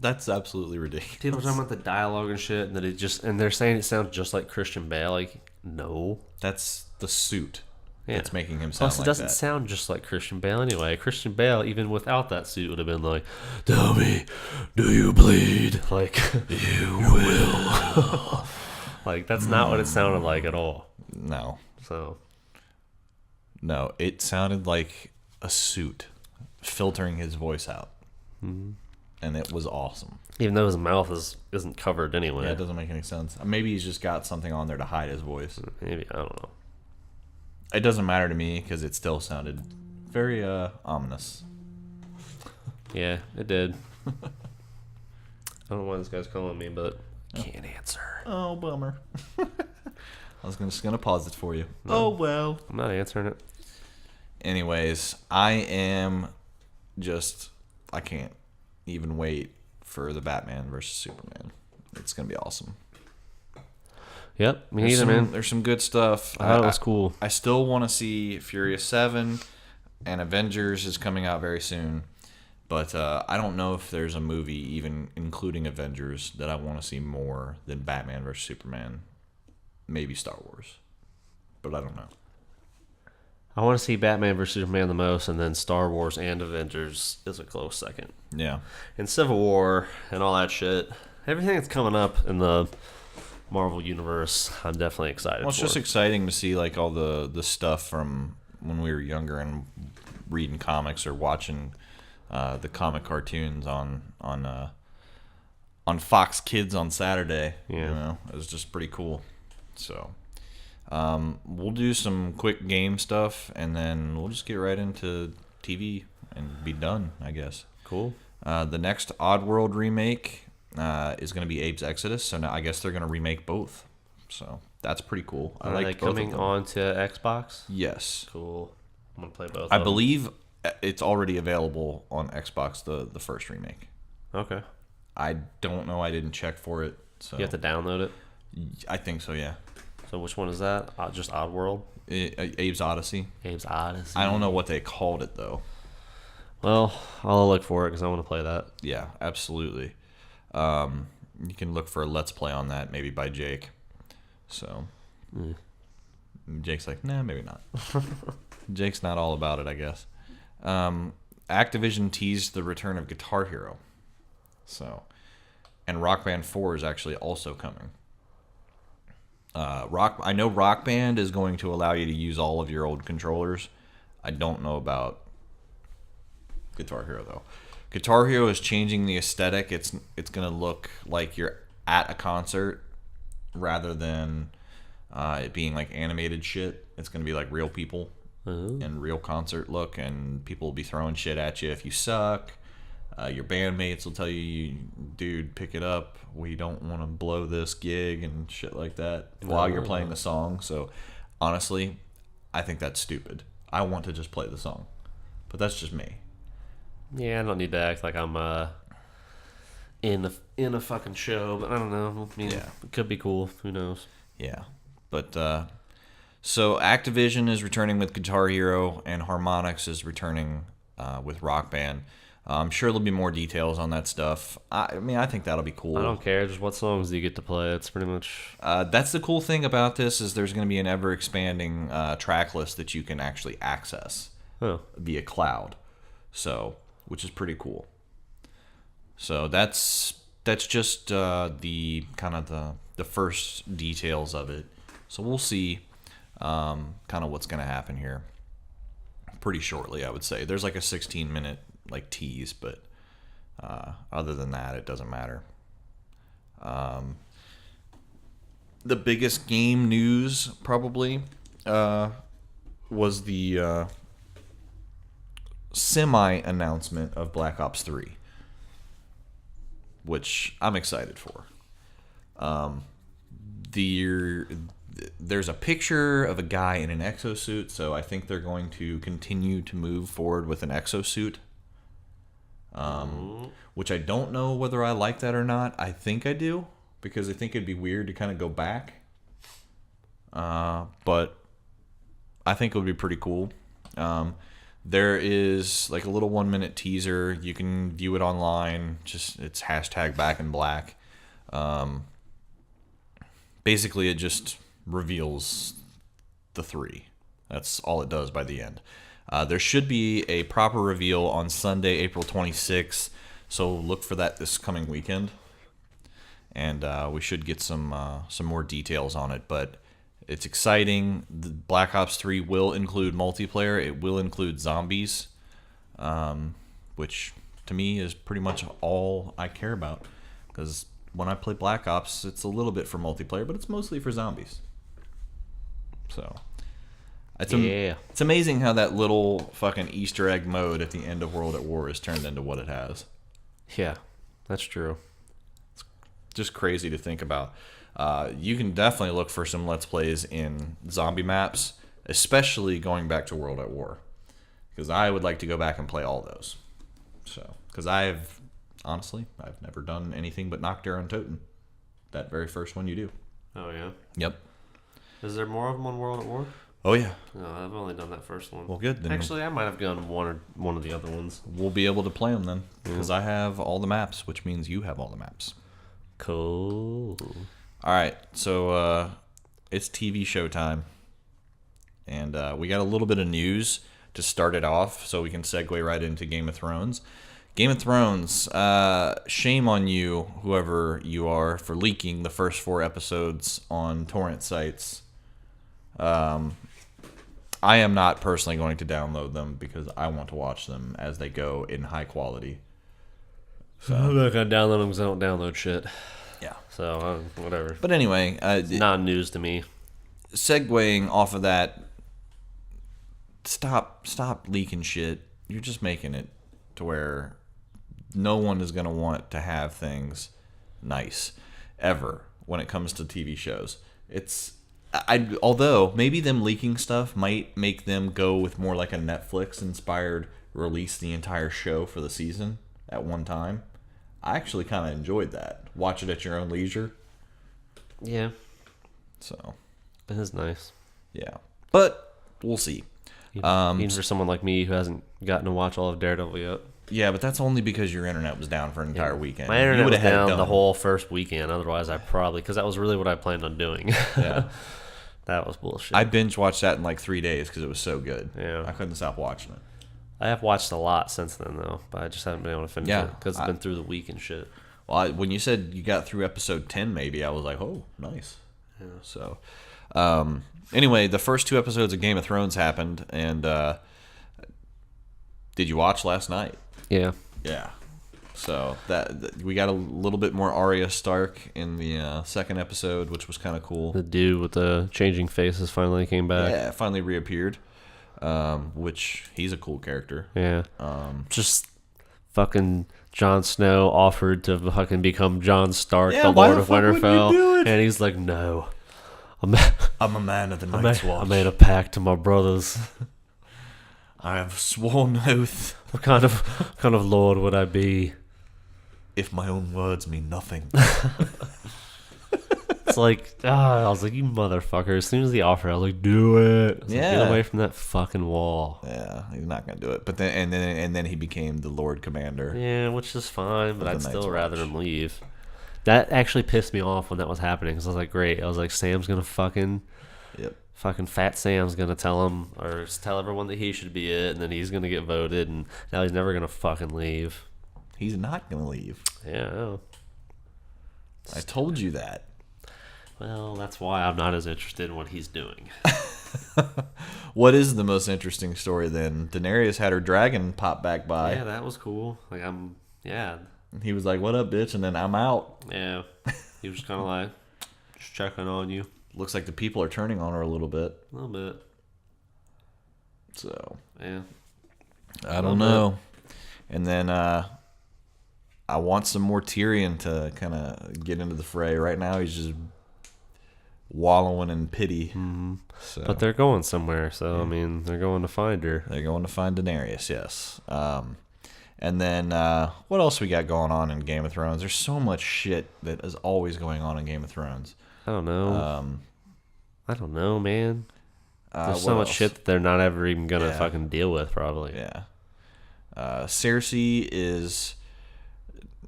S2: That's absolutely ridiculous.
S1: people are talking about the dialogue and shit, and that and they're saying it sounds just like Christian Bale. Like, no.
S2: That's the suit
S1: Yeah.
S2: that's making him sound
S1: Plus,
S2: like
S1: it doesn't
S2: that.
S1: sound just like Christian Bale anyway. Christian Bale, even without that suit, would have been like, "Tell me, do you bleed?" Like, you will. Like, that's not what it sounded like at all.
S2: No.
S1: So,
S2: No, it sounded like a suit filtering his voice out.
S1: Mm-hmm.
S2: And it was awesome.
S1: even though his mouth isn't covered anyway.
S2: Yeah, it doesn't make any sense. Maybe he's just got something on there to hide his voice.
S1: Maybe, I don't know.
S2: It doesn't matter to me because it still sounded very ominous.
S1: Yeah, it did. I don't know why this guy's calling me, but can't answer.
S2: Oh, bummer. I was just gonna pause it for you.
S1: No.
S2: Oh well.
S1: I'm not answering it.
S2: Anyways, I can't even wait for the Batman versus Superman. It's gonna be awesome.
S1: Yep, me neither, man.
S2: There's some good stuff.
S1: I thought it was cool.
S2: I still want to see Furious 7, and Avengers is coming out very soon. But I don't know if there's a movie, even including Avengers, that I want to see more than Batman versus Superman. Maybe Star Wars. But I don't know.
S1: I want to see Batman vs. Superman the most, and then Star Wars and Avengers is a close second.
S2: Yeah.
S1: And Civil War and all that shit. Everything that's coming up in the Marvel universe, I'm definitely excited
S2: Well, it's
S1: for.
S2: just exciting to see like all the stuff from when we were younger and reading comics or watching the comic cartoons on Fox Kids on Saturday.
S1: Yeah.
S2: You know, it was just pretty cool. So we'll do some quick game stuff, and then we'll just get right into TV and be done, I guess.
S1: Cool.
S2: The next Oddworld remake is going to be Abe's Exodus, so now I guess they're going to remake both. So that's pretty cool. I
S1: Are
S2: like
S1: they
S2: both of
S1: coming
S2: them.
S1: on to Xbox?
S2: Yes.
S1: Cool. I'm going to play both
S2: I
S1: of them.
S2: believe it's already available on Xbox, the first remake.
S1: Okay.
S2: I don't know. I didn't check for it. So
S1: You have to download it?
S2: I think so, yeah.
S1: So which one is that? Just Oddworld?
S2: Abe's Odyssey.
S1: Abe's Odyssey?
S2: I don't know what they called it, though.
S1: Well, I'll look for it because I want to play that.
S2: Yeah, absolutely. You can look for a Let's Play on that, maybe by Jake. So Jake's like, nah, maybe not. Jake's not all about it, I guess. Activision teased the return of Guitar Hero. So, and Rock Band 4 is actually also coming. I know Rock Band is going to allow you to use all of your old controllers. I don't know about Guitar Hero though. Guitar Hero is changing the aesthetic. It's going to look like you're at a concert rather than it being like animated shit. It's going to be like real people and real concert look, and people will be throwing shit at you if you suck. Your bandmates will tell you, dude, pick it up. We don't want to blow this gig and shit like that while you're playing the song. So, honestly, I think that's stupid. I want to just play the song. But that's just me.
S1: Yeah, I don't need to act like I'm in a fucking show, but I don't know. I mean,
S2: Yeah.
S1: It could be cool. Who knows?
S2: Yeah. But, so Activision is returning with Guitar Hero, and Harmonix is returning with Rock Band. I'm sure there'll be more details on that stuff. I mean, I think that'll be cool.
S1: I don't care. Just what songs do you get to play? It's pretty much...
S2: That's the cool thing about this is there's going to be an ever-expanding track list that you can actually access via cloud. So, which is pretty cool. So that's just the kind of the first details of it. So we'll see kind of what's going to happen here pretty shortly, I would say. There's like a 16-minute like tease, but other than that, it doesn't matter. The biggest game news probably was the semi-announcement of Black Ops 3, which I'm excited for. There's a picture of a guy in an exosuit, so I think they're going to continue to move forward with an exosuit. Which I don't know whether I like that or not. I think I do, because I think it'd be weird to kind of go back. But I think it would be pretty cool. There is like a little 1-minute teaser. You can view it online. Just it's hashtag Back in Black. Basically, it just reveals the 3. That's all it does by the end. There should be a proper reveal on Sunday, April 26th, so look for that this coming weekend. And we should get some more details on it, but it's exciting. The Black Ops 3 will include multiplayer. It will include zombies, which to me is pretty much all I care about. Because when I play Black Ops, it's a little bit for multiplayer, but it's mostly for zombies. So... It's amazing how that little fucking Easter egg mode at the end of World at War is turned into what it has.
S1: Yeah, that's true.
S2: It's just crazy to think about. You can definitely look for some Let's Plays in zombie maps, especially going back to World at War. Because I would like to go back and play all those. So, because I've never done anything but Nocturne and Toten. That very first one you do.
S1: Oh, yeah?
S2: Yep.
S1: Is there more of them on World at War?
S2: Oh, yeah.
S1: No, I've only done that first one.
S2: Well, good. Then
S1: actually, I might have gone one of the other ones.
S2: We'll be able to play them then, because I have all the maps, which means you have all the maps.
S1: Cool.
S2: All right, so it's TV show time, and we got a little bit of news to start it off, so we can segue right into Game of Thrones. Game of Thrones, shame on you, whoever you are, for leaking the first 4 episodes on torrent sites. I am not personally going to download them because I want to watch them as they go in high quality.
S1: So I'm not going to download them because I don't download shit.
S2: Yeah.
S1: So, whatever.
S2: But anyway.
S1: Not news to me.
S2: Segueing off of that, stop leaking shit. You're just making it to where no one is going to want to have things nice ever when it comes to TV shows. Although maybe them leaking stuff might make them go with more like a Netflix-inspired release the entire show for the season at one time. I actually kind of enjoyed that. Watch it at your own leisure.
S1: Yeah.
S2: So.
S1: It is nice.
S2: Yeah. But we'll see.
S1: Even for someone like me who hasn't gotten to watch all of Daredevil yet.
S2: Yeah, but that's only because your internet was down for an entire weekend.
S1: My internet was down the whole first weekend. Otherwise, I probably... Because that was really what I planned on doing.
S2: Yeah.
S1: That was bullshit.
S2: I binge watched that in like 3 days because it was so good.
S1: Yeah.
S2: I couldn't stop watching it.
S1: I have watched a lot since then, though, but I just haven't been able to finish it because it's been through the week and shit.
S2: Well, when you said you got through episode 10, maybe, I was like, oh, nice. Yeah. So, anyway, the first 2 episodes of Game of Thrones happened, and did you watch last night?
S1: Yeah.
S2: Yeah. So that we got a little bit more Arya Stark in the second episode, which was kind of cool.
S1: The dude with the changing faces finally came back.
S2: Yeah, finally reappeared. which he's a cool character.
S1: Yeah. Just fucking Jon Snow offered to fucking become Jon Stark, the
S2: why
S1: Lord
S2: the
S1: of
S2: fuck would you do
S1: Winterfell,
S2: it?
S1: and he's like, no. I'm
S2: I'm a man of the
S1: I
S2: Night's
S1: made,
S2: Watch.
S1: I made a pact to my brothers.
S2: I have sworn oath.
S1: What kind of lord would I be?
S2: If my own words mean nothing.
S1: It's like, I was like, you motherfucker. As soon as he offered, I was like, do it. I was like,
S2: Yeah.
S1: get away from that fucking wall.
S2: Yeah, he's not gonna do it. But then he became the Lord Commander.
S1: Yeah, which is fine, but
S2: Of
S1: I'd
S2: the
S1: still
S2: Night's
S1: rather
S2: Watch.
S1: him leave. That actually pissed me off when that was happening, because I was like, great. I was like, Sam's gonna fucking Fat Sam's gonna tell him, or tell everyone that he should be it, and then he's gonna get voted, and now he's never gonna fucking leave.
S2: He's not gonna leave.
S1: Yeah, I know.
S2: I told you that.
S1: Well, that's why I'm not as interested in what he's doing.
S2: What is the most interesting story then? Daenerys had her dragon pop back by.
S1: Yeah, that was cool. Like, yeah.
S2: He was like, "What up, bitch?" And then I'm out.
S1: Yeah. He was kind of like, just checking on you.
S2: Looks like the people are turning on her a little bit.
S1: A little bit.
S2: So
S1: Yeah.
S2: I don't know. And then I want some more Tyrion to kind of get into the fray. Right now, he's just wallowing in pity.
S1: Mm-hmm.
S2: So
S1: But they're going somewhere, so, I mean, they're going to find her.
S2: they're going to find Daenerys, yes. And then what else we got going on in Game of Thrones? There's so much shit that is always going on in Game of Thrones.
S1: I don't know. I don't know, man. There's so
S2: what
S1: much
S2: else?
S1: shit that they're not ever even going to
S2: Yeah.
S1: fucking deal with, probably.
S2: Yeah. Cersei is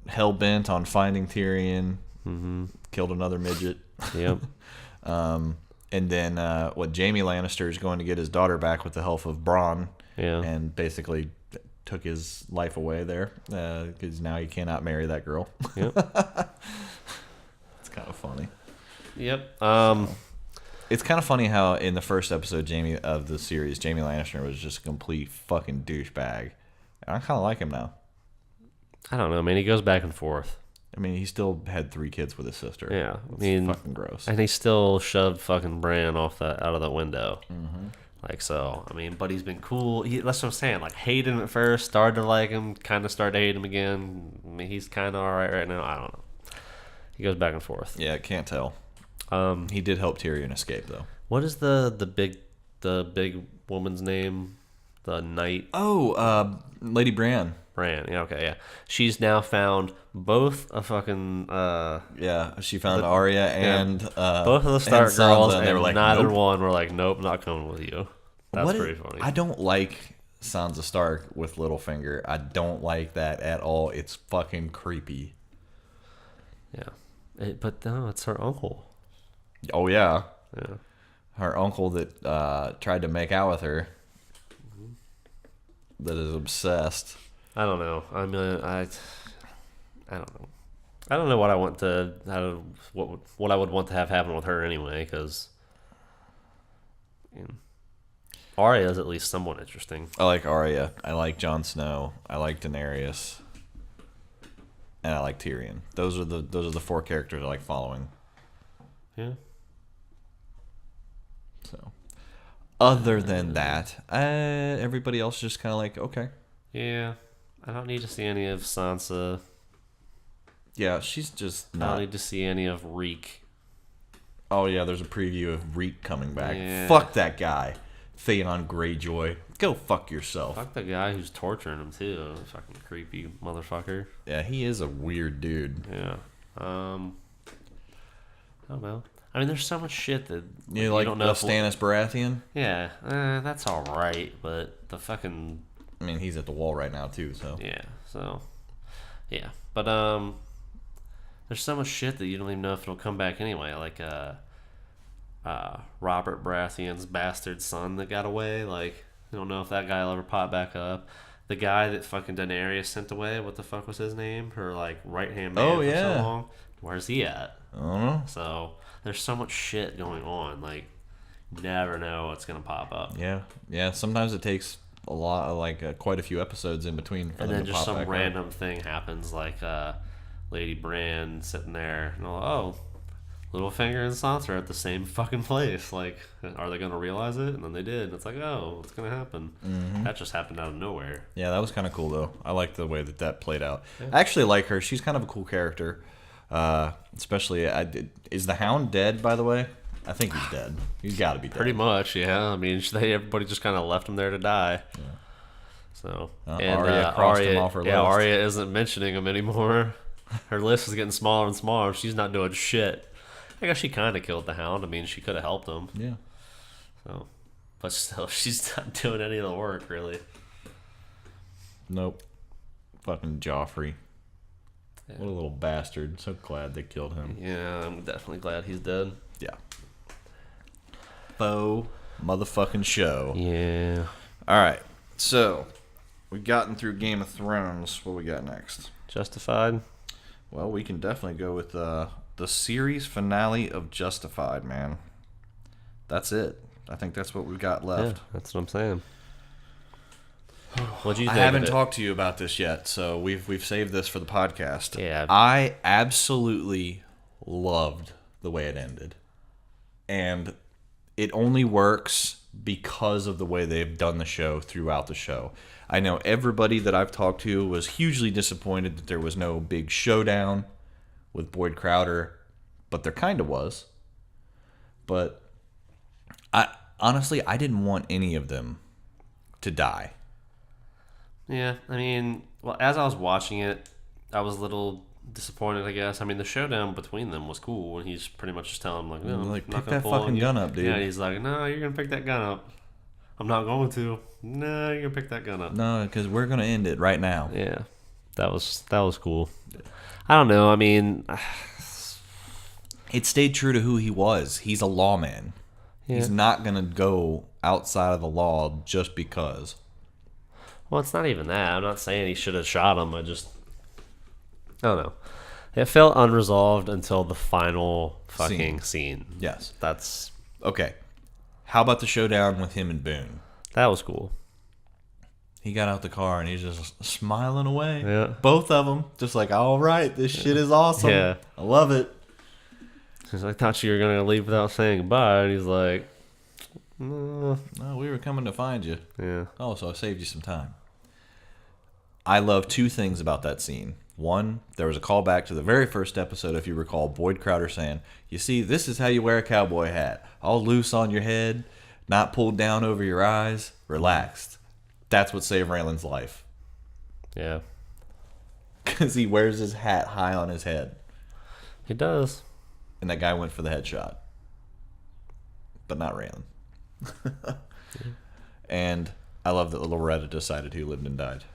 S2: hell-bent on finding Tyrion.
S1: Mm-hmm.
S2: Killed another midget.
S1: Yep.
S2: And then Jaime Lannister is going to get his daughter back with the help of Bronn.
S1: Yeah.
S2: And basically took his life away there because now he cannot marry that girl.
S1: Yep.
S2: It's kind of funny.
S1: Yep.
S2: It's kind of funny how in the first episode of the series, Jaime Lannister was just a complete fucking douchebag. And I kind of like him now.
S1: I don't know, man. He goes back and forth.
S2: I mean, he still had 3 kids with his sister.
S1: Yeah.
S2: It's
S1: I mean,
S2: fucking gross.
S1: and he still shoved fucking Bran out of the window.
S2: Mm-hmm.
S1: Like, so, I mean, but he's been cool. That's what I'm saying. Like, hated him at first, started to like him, kind of started to hate him again. I mean, he's kind of all right now. I don't know. He goes back and forth.
S2: Yeah, can't tell. He did help Tyrion escape, though.
S1: What is the big woman's name? The knight
S2: Oh, Lady Bran.
S1: Bran. Yeah, okay, yeah. She's now found both a fucking
S2: Yeah, she found Arya and
S1: both of the Stark
S2: and Sansa,
S1: girls, and
S2: they were like,
S1: neither
S2: nope.
S1: one were like, nope, not coming with you. That's
S2: What
S1: pretty
S2: is-
S1: funny.
S2: I don't like Sansa Stark with Littlefinger. I don't like that at all. It's fucking creepy.
S1: Yeah, but no, it's her uncle.
S2: Oh yeah,
S1: Yeah,
S2: her uncle that tried to make out with her. That is obsessed.
S1: I don't know. I mean, I don't know. I don't know what I want to what I would want to have happen with her anyway, because Arya is at least somewhat interesting.
S2: I like Arya. I like Jon Snow. I like Daenerys. And I like Tyrion. Those are the 4 characters I like following.
S1: Yeah.
S2: So, other than that, everybody else just kind of like, okay.
S1: Yeah. I don't need to see any of Sansa.
S2: Yeah, she's just
S1: I
S2: not.
S1: don't need to see any of Reek.
S2: Oh yeah, there's a preview of Reek coming back.
S1: Yeah.
S2: Fuck that guy, Theon Greyjoy. Go fuck yourself.
S1: Fuck the guy who's torturing him too. Fucking creepy motherfucker.
S2: Yeah, he is a weird dude.
S1: Yeah. I don't know. I mean, there's so much shit that
S2: You like
S1: don't know if
S2: Stannis Baratheon?
S1: Yeah, that's all right, but the fucking
S2: I mean, he's at the wall right now too. So
S1: yeah. So yeah, but there's so much shit that you don't even know if it'll come back anyway. Like Robert Baratheon's bastard son that got away. Like, you don't know if that guy will ever pop back up. The guy that fucking Daenerys sent away, what the fuck was his name? Her like right hand man
S2: Oh,
S1: for
S2: yeah.
S1: so long. Where's he at?
S2: I don't know.
S1: So there's so much shit going on. Like, you never know what's gonna pop up.
S2: Yeah. Sometimes it takes a lot, like quite a few episodes in between for
S1: And
S2: them
S1: then
S2: to
S1: just
S2: pop
S1: some
S2: back
S1: random thing happens, like Lady Bran sitting there, and Littlefinger and Sansa are at the same fucking place. Like, are they gonna realize it? And then they did. And it's like, oh, what's gonna happen? That just happened out of nowhere.
S2: Yeah, that was kind of cool though. I like the way that played out. Yeah. I actually like her. She's kind of a cool character. Especially, is the Hound dead? By the way, I think he's dead. He's got to be dead.
S1: Pretty much, yeah. I mean, everybody just kind of left him there to die. Yeah. So and
S2: Arya crossed him off her list.
S1: Yeah, Arya isn't mentioning him anymore. Her list is getting smaller and smaller. She's not doing shit. I guess she kind of killed the Hound. I mean, she could have helped him.
S2: Yeah.
S1: So, but still, she's not doing any of the work, really.
S2: Nope. Fucking Joffrey. Yeah. What a little bastard. So glad they killed him.
S1: Yeah, I'm definitely glad he's dead.
S2: Yeah. Faux motherfucking show.
S1: Yeah.
S2: All right. So, we've gotten through Game of Thrones. What we got next?
S1: Justified?
S2: Well, we can definitely go with the series finale of Justified, man. That's it. I think that's what we've got left.
S1: Yeah, that's what I'm saying. What'd you think?
S2: I haven't talked to you about this yet, so we've saved this for the podcast.
S1: Yeah.
S2: I absolutely loved the way it ended. And it only works because of the way they've done the show throughout the show. I know everybody that I've talked to was hugely disappointed that there was no big showdown with Boyd Crowder, but there kind of was. But honestly, I didn't want any of them to die.
S1: Yeah, I mean, well, as I was watching it, I was a little disappointed, I guess. I mean, the showdown between them was cool, and he's pretty much just telling him, like, no, I'm
S2: like,
S1: not
S2: pick
S1: gonna
S2: that
S1: pull
S2: fucking
S1: on you.
S2: gun up, dude.
S1: Yeah, he's like, no, you're gonna pick that gun up. I'm not going to. No, you're gonna pick that gun up.
S2: No, because we're gonna end it right now.
S1: Yeah, that was cool. I don't know. I mean,
S2: it stayed true to who he was. He's a lawman.
S1: Yeah.
S2: He's not gonna go outside of the law just because.
S1: Well, it's not even that. I'm not saying he should have shot him. I don't know. It felt unresolved until the final fucking scene.
S2: Yes.
S1: That's...
S2: Okay. How about the showdown with him and Boone?
S1: That was cool.
S2: He got out the car and he's just smiling away.
S1: Yeah.
S2: Both of them. Just like, all right, this shit is awesome.
S1: Yeah.
S2: I love it.
S1: He's like, I thought you were going to leave without saying goodbye. And he's like, no.
S2: No, we were coming to find you.
S1: Yeah.
S2: Oh, so I saved you some time. I love two things about that scene. One, there was a callback to the very first episode, if you recall, Boyd Crowder saying, you see, this is how you wear a cowboy hat. All loose on your head, not pulled down over your eyes, relaxed. That's what saved Raylan's life.
S1: Yeah.
S2: Because he wears his hat high on his head.
S1: He does.
S2: And that guy went for the headshot. But not Raylan. And I love that Loretta decided who lived and died.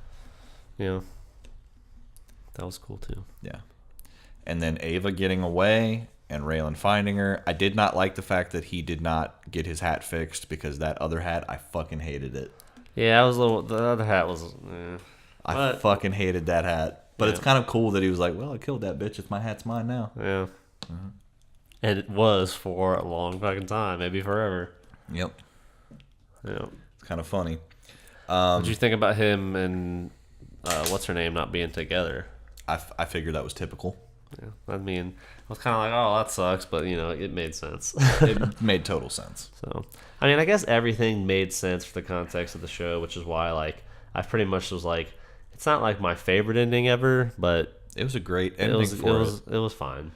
S1: Yeah. That was cool too.
S2: Yeah. And then Ava getting away and Raylan finding her. I did not like the fact that he did not get his hat fixed because that other hat, I fucking hated it.
S1: Yeah, I was a little... The other hat was...
S2: I fucking hated that hat. But it's kind of cool that he was like, well, I killed that bitch. It's my hat's mine now.
S1: Yeah. Mm-hmm. And it was for a long fucking time. Maybe forever.
S2: Yep.
S1: Yeah.
S2: It's kind of funny.
S1: What did you think about him and what's her name not being together?
S2: I figured that was typical.
S1: Yeah. I mean, I was kind of like, oh, that sucks, but you know, it made sense.
S2: It made total sense.
S1: So, I mean, I guess everything made sense for the context of the show, which is why, like, I pretty much was like, it's not like my favorite ending ever, but
S2: it was a great ending
S1: it was fine.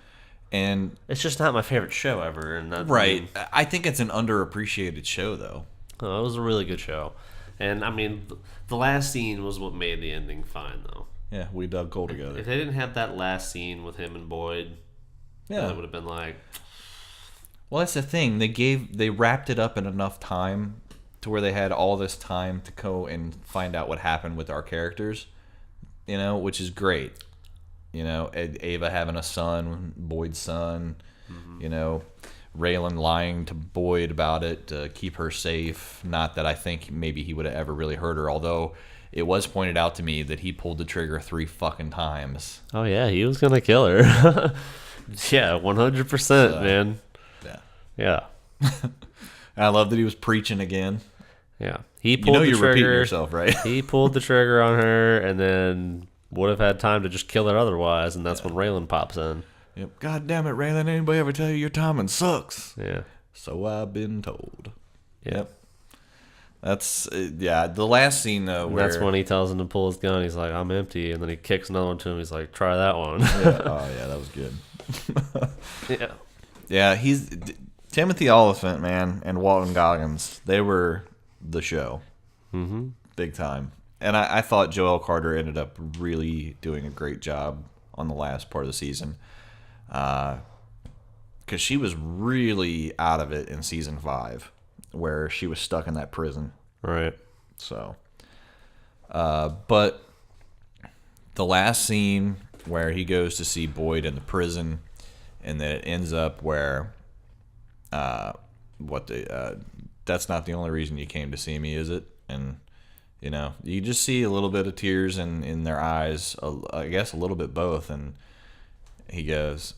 S2: And
S1: it's just not my favorite show ever, and that's
S2: right. I think it's an underappreciated show, though.
S1: Oh, it was a really good show, and I mean, the last scene was what made the ending fine, though.
S2: Yeah, we dug coal together.
S1: If they didn't have that last scene with him and Boyd, it would have been like.
S2: Well, that's the thing. They wrapped it up in enough time to where they had all this time to go and find out what happened with our characters, you know, which is great. You know, Ava having a son, Boyd's son, you know, Raylan lying to Boyd about it to keep her safe. Not that I think maybe he would have ever really hurt her, although it was pointed out to me that he pulled the trigger 3 fucking times.
S1: Oh, yeah, he was going to kill her. Yeah, 100%, man.
S2: Yeah.
S1: Yeah.
S2: And I love that he was preaching again.
S1: Yeah. He pulled the
S2: you're
S1: trigger.
S2: repeating yourself, right?
S1: He pulled the trigger on her and then would have had time to just kill her otherwise, and that's when Raylan pops in.
S2: Yep. God damn it, Raylan! Anybody ever tell you your timing sucks?
S1: Yeah.
S2: So I've been told.
S1: Yep.
S2: That's yeah. The last scene though,
S1: And
S2: where
S1: that's when he tells him to pull his gun. He's like, "I'm empty," and then he kicks another one to him. He's like, "Try that one."
S2: yeah, oh yeah, that was good.
S1: Yeah.
S2: Yeah, he's Timothy Oliphant, man, and Walton Goggins. They were the show, big time. And I thought Joelle Carter ended up really doing a great job on the last part of the season, because she was really out of it in season 5, where she was stuck in that prison.
S1: Right.
S2: So, but the last scene where he goes to see Boyd in the prison, and then it ends up where, that's not the only reason you came to see me, is it? And you know, you just see a little bit of tears in their eyes. I guess a little bit both. And he goes,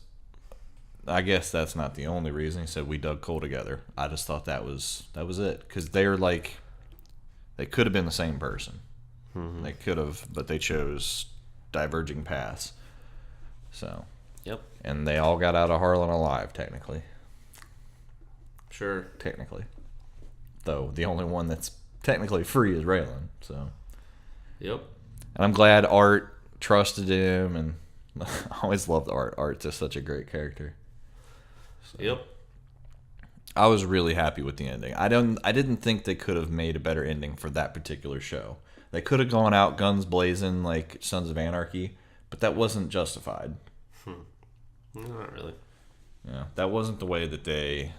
S2: I guess that's not the only reason. He said, we dug coal together. I just thought that was it. Because they're like, they could have been the same person. They could have, but they chose diverging paths. So.
S1: Yep.
S2: And they all got out of Harlan alive, technically.
S1: Sure.
S2: Technically. Though the only one that's technically free is Raylan. So.
S1: Yep.
S2: And I'm glad Art trusted him, and I always loved Art. Art's just such a great character. So.
S1: Yep.
S2: I was really happy with the ending. I didn't think they could have made a better ending for that particular show. They could have gone out guns blazing like Sons of Anarchy, but that wasn't justified.
S1: Not really.
S2: Yeah, that wasn't the way that they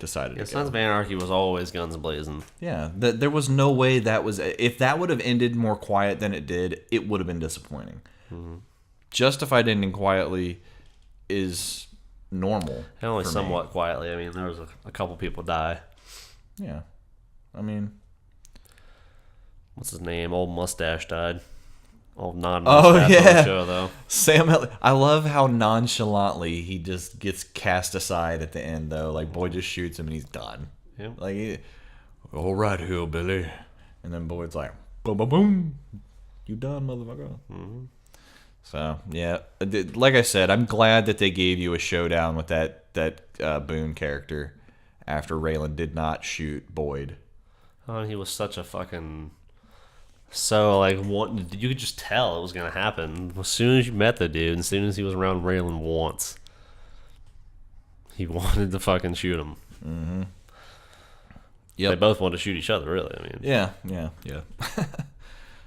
S2: decided to go.
S1: Sons of Anarchy was always guns blazing.
S2: Yeah, there was no way that was... If that would have ended more quiet than it did, it would have been disappointing. Justified ending quietly is normal.
S1: And only
S2: for me.
S1: somewhat quietly. I mean, there was a couple people die.
S2: Yeah. I mean...
S1: What's his name? Old Mustache died. Old
S2: Oh,
S1: non-mustache on
S2: yeah.
S1: the show, though.
S2: Sam Elliott. I love how nonchalantly he just gets cast aside at the end, though. Like, Boyd just shoots him and he's done.
S1: Yep.
S2: Like, all right, hillbilly. And then Boyd's like, boom, boom, boom. You done, motherfucker. So, yeah. Like I said, I'm glad that they gave you a showdown with that Boone character after Raylan did not shoot Boyd.
S1: Oh, and he was such a fucking... So, like, you could just tell it was going to happen. As soon as you met the dude, as soon as he was around Raylan once, he wanted to fucking shoot him.
S2: Mm-hmm.
S1: Yep. They both wanted to shoot each other, really. I mean,
S2: Yeah.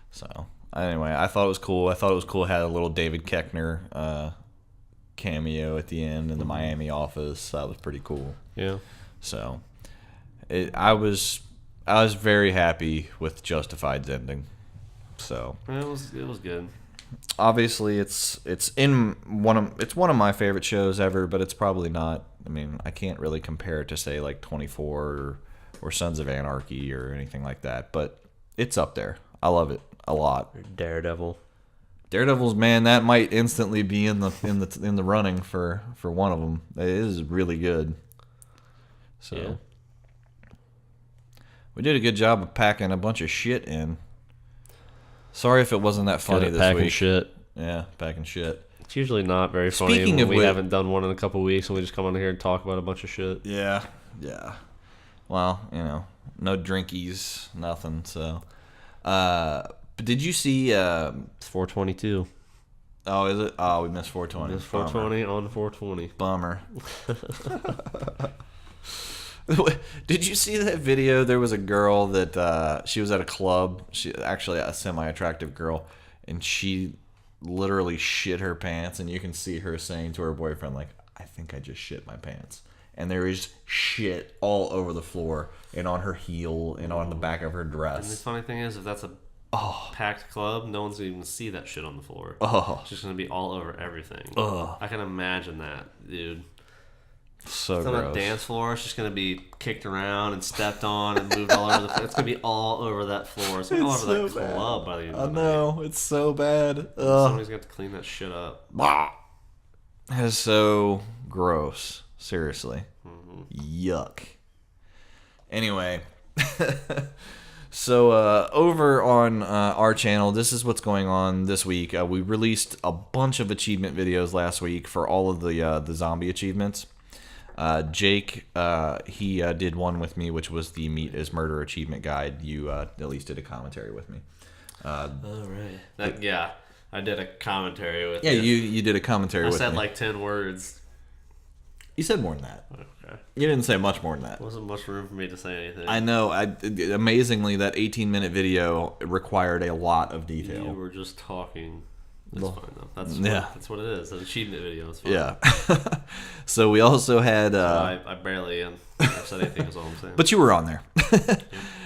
S2: So, anyway, I thought it was cool. I thought it was cool it had a little David Koechner cameo at the end in the Miami office. That was pretty cool.
S1: Yeah.
S2: So, I was very happy with Justified's ending. So
S1: it was good.
S2: Obviously, it's one of my favorite shows ever, but it's probably not. I mean, I can't really compare it to say like 24 or Sons of Anarchy or anything like that. But it's up there. I love it a lot.
S1: Daredevil.
S2: Daredevil's, man, that might instantly be in the running for one of them. It is really good. So.
S1: Yeah.
S2: We did a good job of packing a bunch of shit in. Sorry if it wasn't that funny this
S1: packing
S2: week.
S1: shit.
S2: Yeah, packing shit.
S1: It's usually not very funny.
S2: Speaking of
S1: we
S2: which,
S1: haven't done one in a couple weeks, and we just come on here and talk about a bunch of shit.
S2: Yeah. Well, no drinkies, nothing. So, but did you see?
S1: It's 422.
S2: Oh, is it? Oh, we missed 420.
S1: It's 420 on 420.
S2: Bummer. Did you see that video? There was a girl that she was at a club. She actually a semi-attractive girl, and she literally shit her pants. And you can see her saying to her boyfriend, like, "I think I just shit my pants." And there is shit all over the floor, and on her heel, and on the back of her dress.
S1: And the funny thing is, if that's a packed club, no one's even gonna see that shit on the floor. It's just gonna be all over everything. I can imagine that, dude.
S2: So
S1: it's
S2: gross.
S1: on a dance floor. It's just gonna be kicked around and stepped on and moved all over the floor. It's gonna be all over that floor. It's gonna be all over that club by the end of the night.
S2: I know, it's so bad.
S1: Somebody's got to clean that shit up.
S2: That is so gross. Seriously. Yuck. Anyway, So over on our channel, this is what's going on this week. We released a bunch of achievement videos last week for all of the zombie achievements. Jake, he did one with me, which was the Meat is Murder achievement guide. You at least did a commentary with me.
S1: All right. Yeah, I did a commentary with
S2: you. Yeah, you did a commentary with me.
S1: I said like 10 words.
S2: You said more than that.
S1: Okay.
S2: You didn't say much more than that.
S1: Wasn't much room for me to say anything.
S2: I know. Amazingly, that 18-minute video required a lot of detail.
S1: You were just talking. That's fine though. That's what it is. An achievement video. It's fine.
S2: Yeah. So we also had.
S1: I barely said anything. Is all I'm saying.
S2: But you were on there.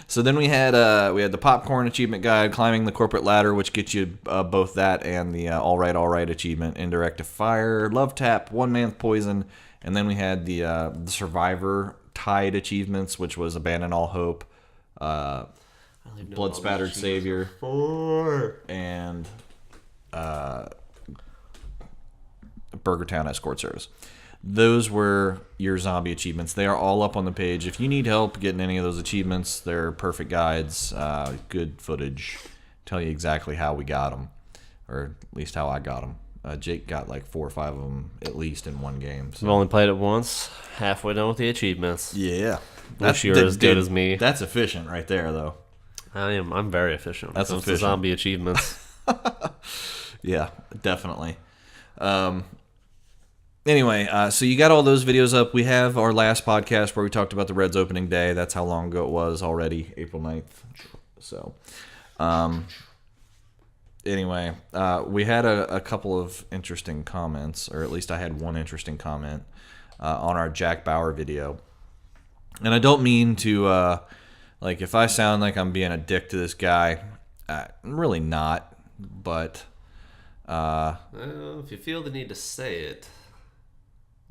S2: So then we had the popcorn achievement guide, climbing the corporate ladder, which gets you both that and the all right achievement, indirect fire, love tap, one man's poison, and then we had the survivor tied achievements, which was abandon all hope, blood spattered savior, and Burger Town escort service. Those were your zombie achievements. They are all up on the page. If you need help getting any of those achievements, they're perfect guides, good footage, tell you exactly how we got them, or at least how I got them. Jake got like 4 or 5 of them at least in one game. So.
S1: I've only played it once. Halfway done with the achievements.
S2: Yeah,
S1: Wish you were as good as me.
S2: That's efficient right there, though.
S1: I'm very efficient.
S2: That's
S1: when it comes
S2: efficient.
S1: to zombie achievements.
S2: Yeah, definitely. Anyway, so you got all those videos up. We have our last podcast where we talked about the Reds opening day. That's how long ago it was already, April 9th. So, anyway, we had a couple of interesting comments, or at least I had one interesting comment on our Jack Bauer video. And I don't mean to, like, if I sound like I'm being a dick to this guy, I'm really not, but...
S1: Well, if you feel the need to say it,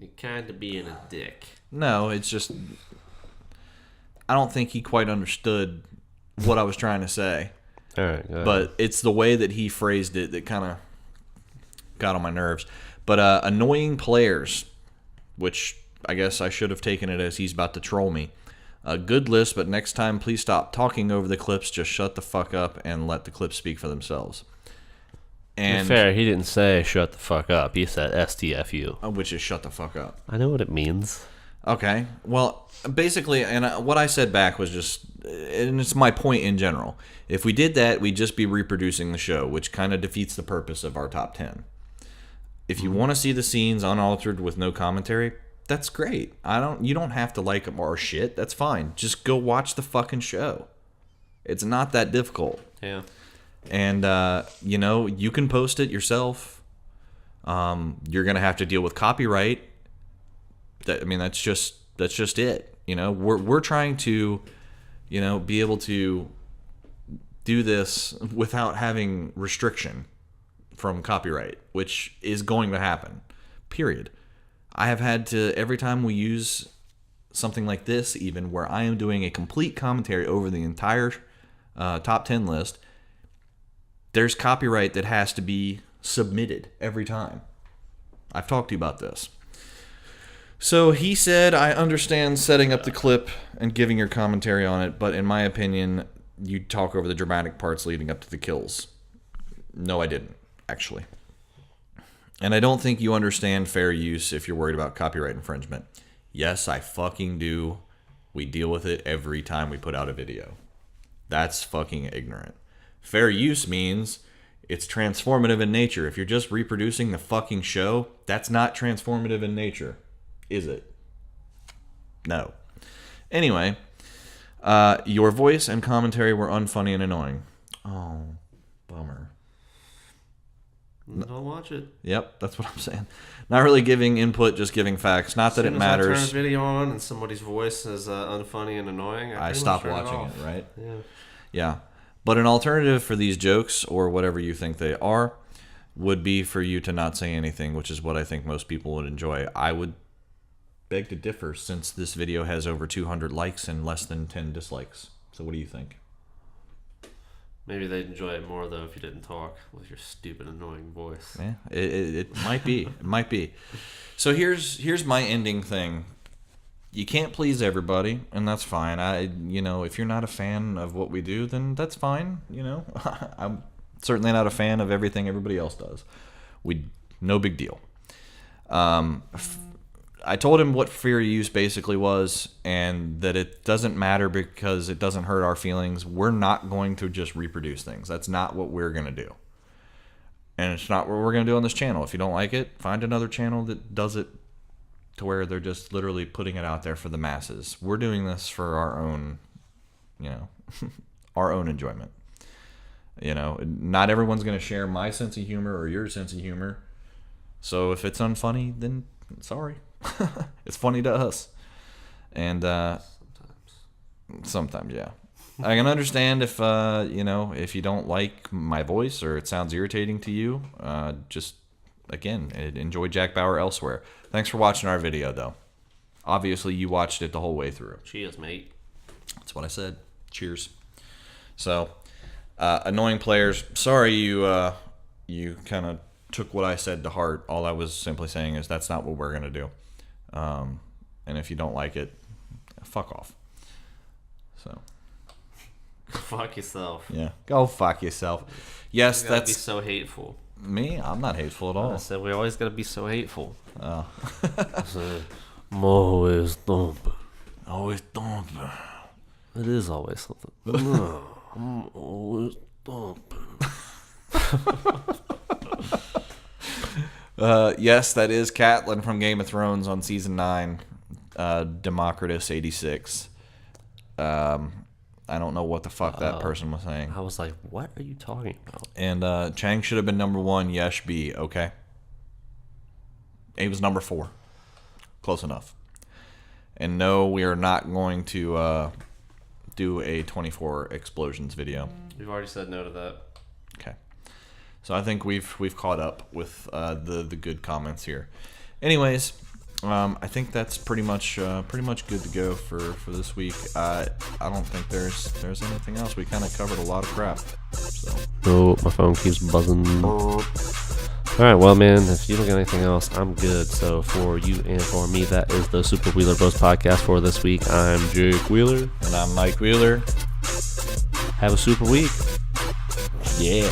S1: you're kind of being a dick.
S2: No, it's just... I don't think he quite understood what I was trying to say.
S1: All right, go ahead.
S2: But it's the way that he phrased it that kind of got on my nerves. But annoying players, which I guess I should have taken it as he's about to troll me. Good list, but next time please stop talking over the clips. Just shut the fuck up and let the clips speak for themselves. And
S1: to be fair, he didn't say shut the fuck up. He said STFU.
S2: Which is shut the fuck up.
S1: I know what it means.
S2: Okay. Well, basically, and what I said back was just, and it's my point in general. If we did that, we'd just be reproducing the show, which kind of defeats the purpose of our top 10. If you want to see the scenes unaltered with no commentary, that's great. You don't have to like them or shit. That's fine. Just go watch the fucking show. It's not that difficult.
S1: Yeah.
S2: And, you can post it yourself. You're going to have to deal with copyright. That's just it. We're trying to, be able to do this without having restriction from copyright, which is going to happen, period. I have had to, every time we use something like this, even where I am doing a complete commentary over the entire top 10 list, there's copyright that has to be submitted every time. I've talked to you about this. So he said, I understand setting up the clip and giving your commentary on it, but in my opinion, you talk over the dramatic parts leading up to the kills. No, I didn't, actually. And I don't think you understand fair use if you're worried about copyright infringement. Yes, I fucking do. We deal with it every time we put out a video. That's fucking ignorant. Fair use means it's transformative in nature. If you're just reproducing the fucking show, that's not transformative in nature, is it? No. Anyway, your voice and commentary were unfunny and annoying. Oh, bummer.
S1: Don't watch it.
S2: Yep, that's what I'm saying. Not really giving input, just giving facts. Not that it matters.
S1: I turn a video on and somebody's voice is unfunny and annoying.
S2: I stop watching it, right?
S1: Yeah.
S2: Yeah. But an alternative for these jokes, or whatever you think they are, would be for you to not say anything, which is what I think most people would enjoy. I would beg to differ, since this video has over 200 likes and less than 10 dislikes. So what do you think?
S1: Maybe they'd enjoy it more, though, if you didn't talk with your stupid, annoying voice.
S2: Yeah, it might be. It might be. So here's my ending thing you can't please everybody, and that's fine. If you're not a fan of what we do, then that's fine. I'm certainly not a fan of everything everybody else does. No big deal. I told him what fair use basically was, and that it doesn't matter because it doesn't hurt our feelings. We're not going to just reproduce things. That's not what we're going to do. And it's not what we're going to do on this channel. If you don't like it, find another channel that does it to where they're just literally putting it out there for the masses. We're doing this for our own, our own enjoyment. Not everyone's going to share my sense of humor or your sense of humor. So if it's unfunny, then sorry. It's funny to us. And sometimes, yeah. I can understand if if you don't like my voice or it sounds irritating to you. Just again, enjoy Jack Bauer elsewhere. Thanks for watching our video, though. Obviously, you watched it the whole way through.
S1: Cheers, mate.
S2: That's what I said. Cheers. So, annoying players. Sorry you kind of took what I said to heart. All I was simply saying is that's not what we're gonna do. And if you don't like it, fuck off. So.
S1: Fuck yourself.
S2: Yeah. Go fuck yourself. Yes,
S1: You gotta
S2: that's
S1: be so hateful.
S2: me. I'm not hateful at all.
S1: I said we always gotta be so hateful.
S2: Oh.
S1: I said, I'm always thumping.
S2: Always thumping.
S1: It is always something. No, I'm always thumping.
S2: Yes, that is Catelyn from Game of Thrones on season 9. Democritus 86. I don't know what the fuck that person was saying.
S1: I was like, what are you talking about?
S2: And Chang should have been number 1. Yesh B. Okay. He was number 4. Close enough. And no, we are not going to do a 24 explosions video.
S1: We've already said no to that.
S2: Okay. So I think we've caught up with the good comments here. Anyways, I think that's pretty much good to go for this week. I don't think there's anything else. We kind of covered a lot of crap. So.
S1: Oh, my phone keeps buzzing. All right, well, man, if you don't got anything else, I'm good. So for you and for me, that is the Super Wheeler Bros podcast for this week. I'm Jake Wheeler.
S2: And I'm Mike Wheeler.
S1: Have a super week.
S2: Yeah.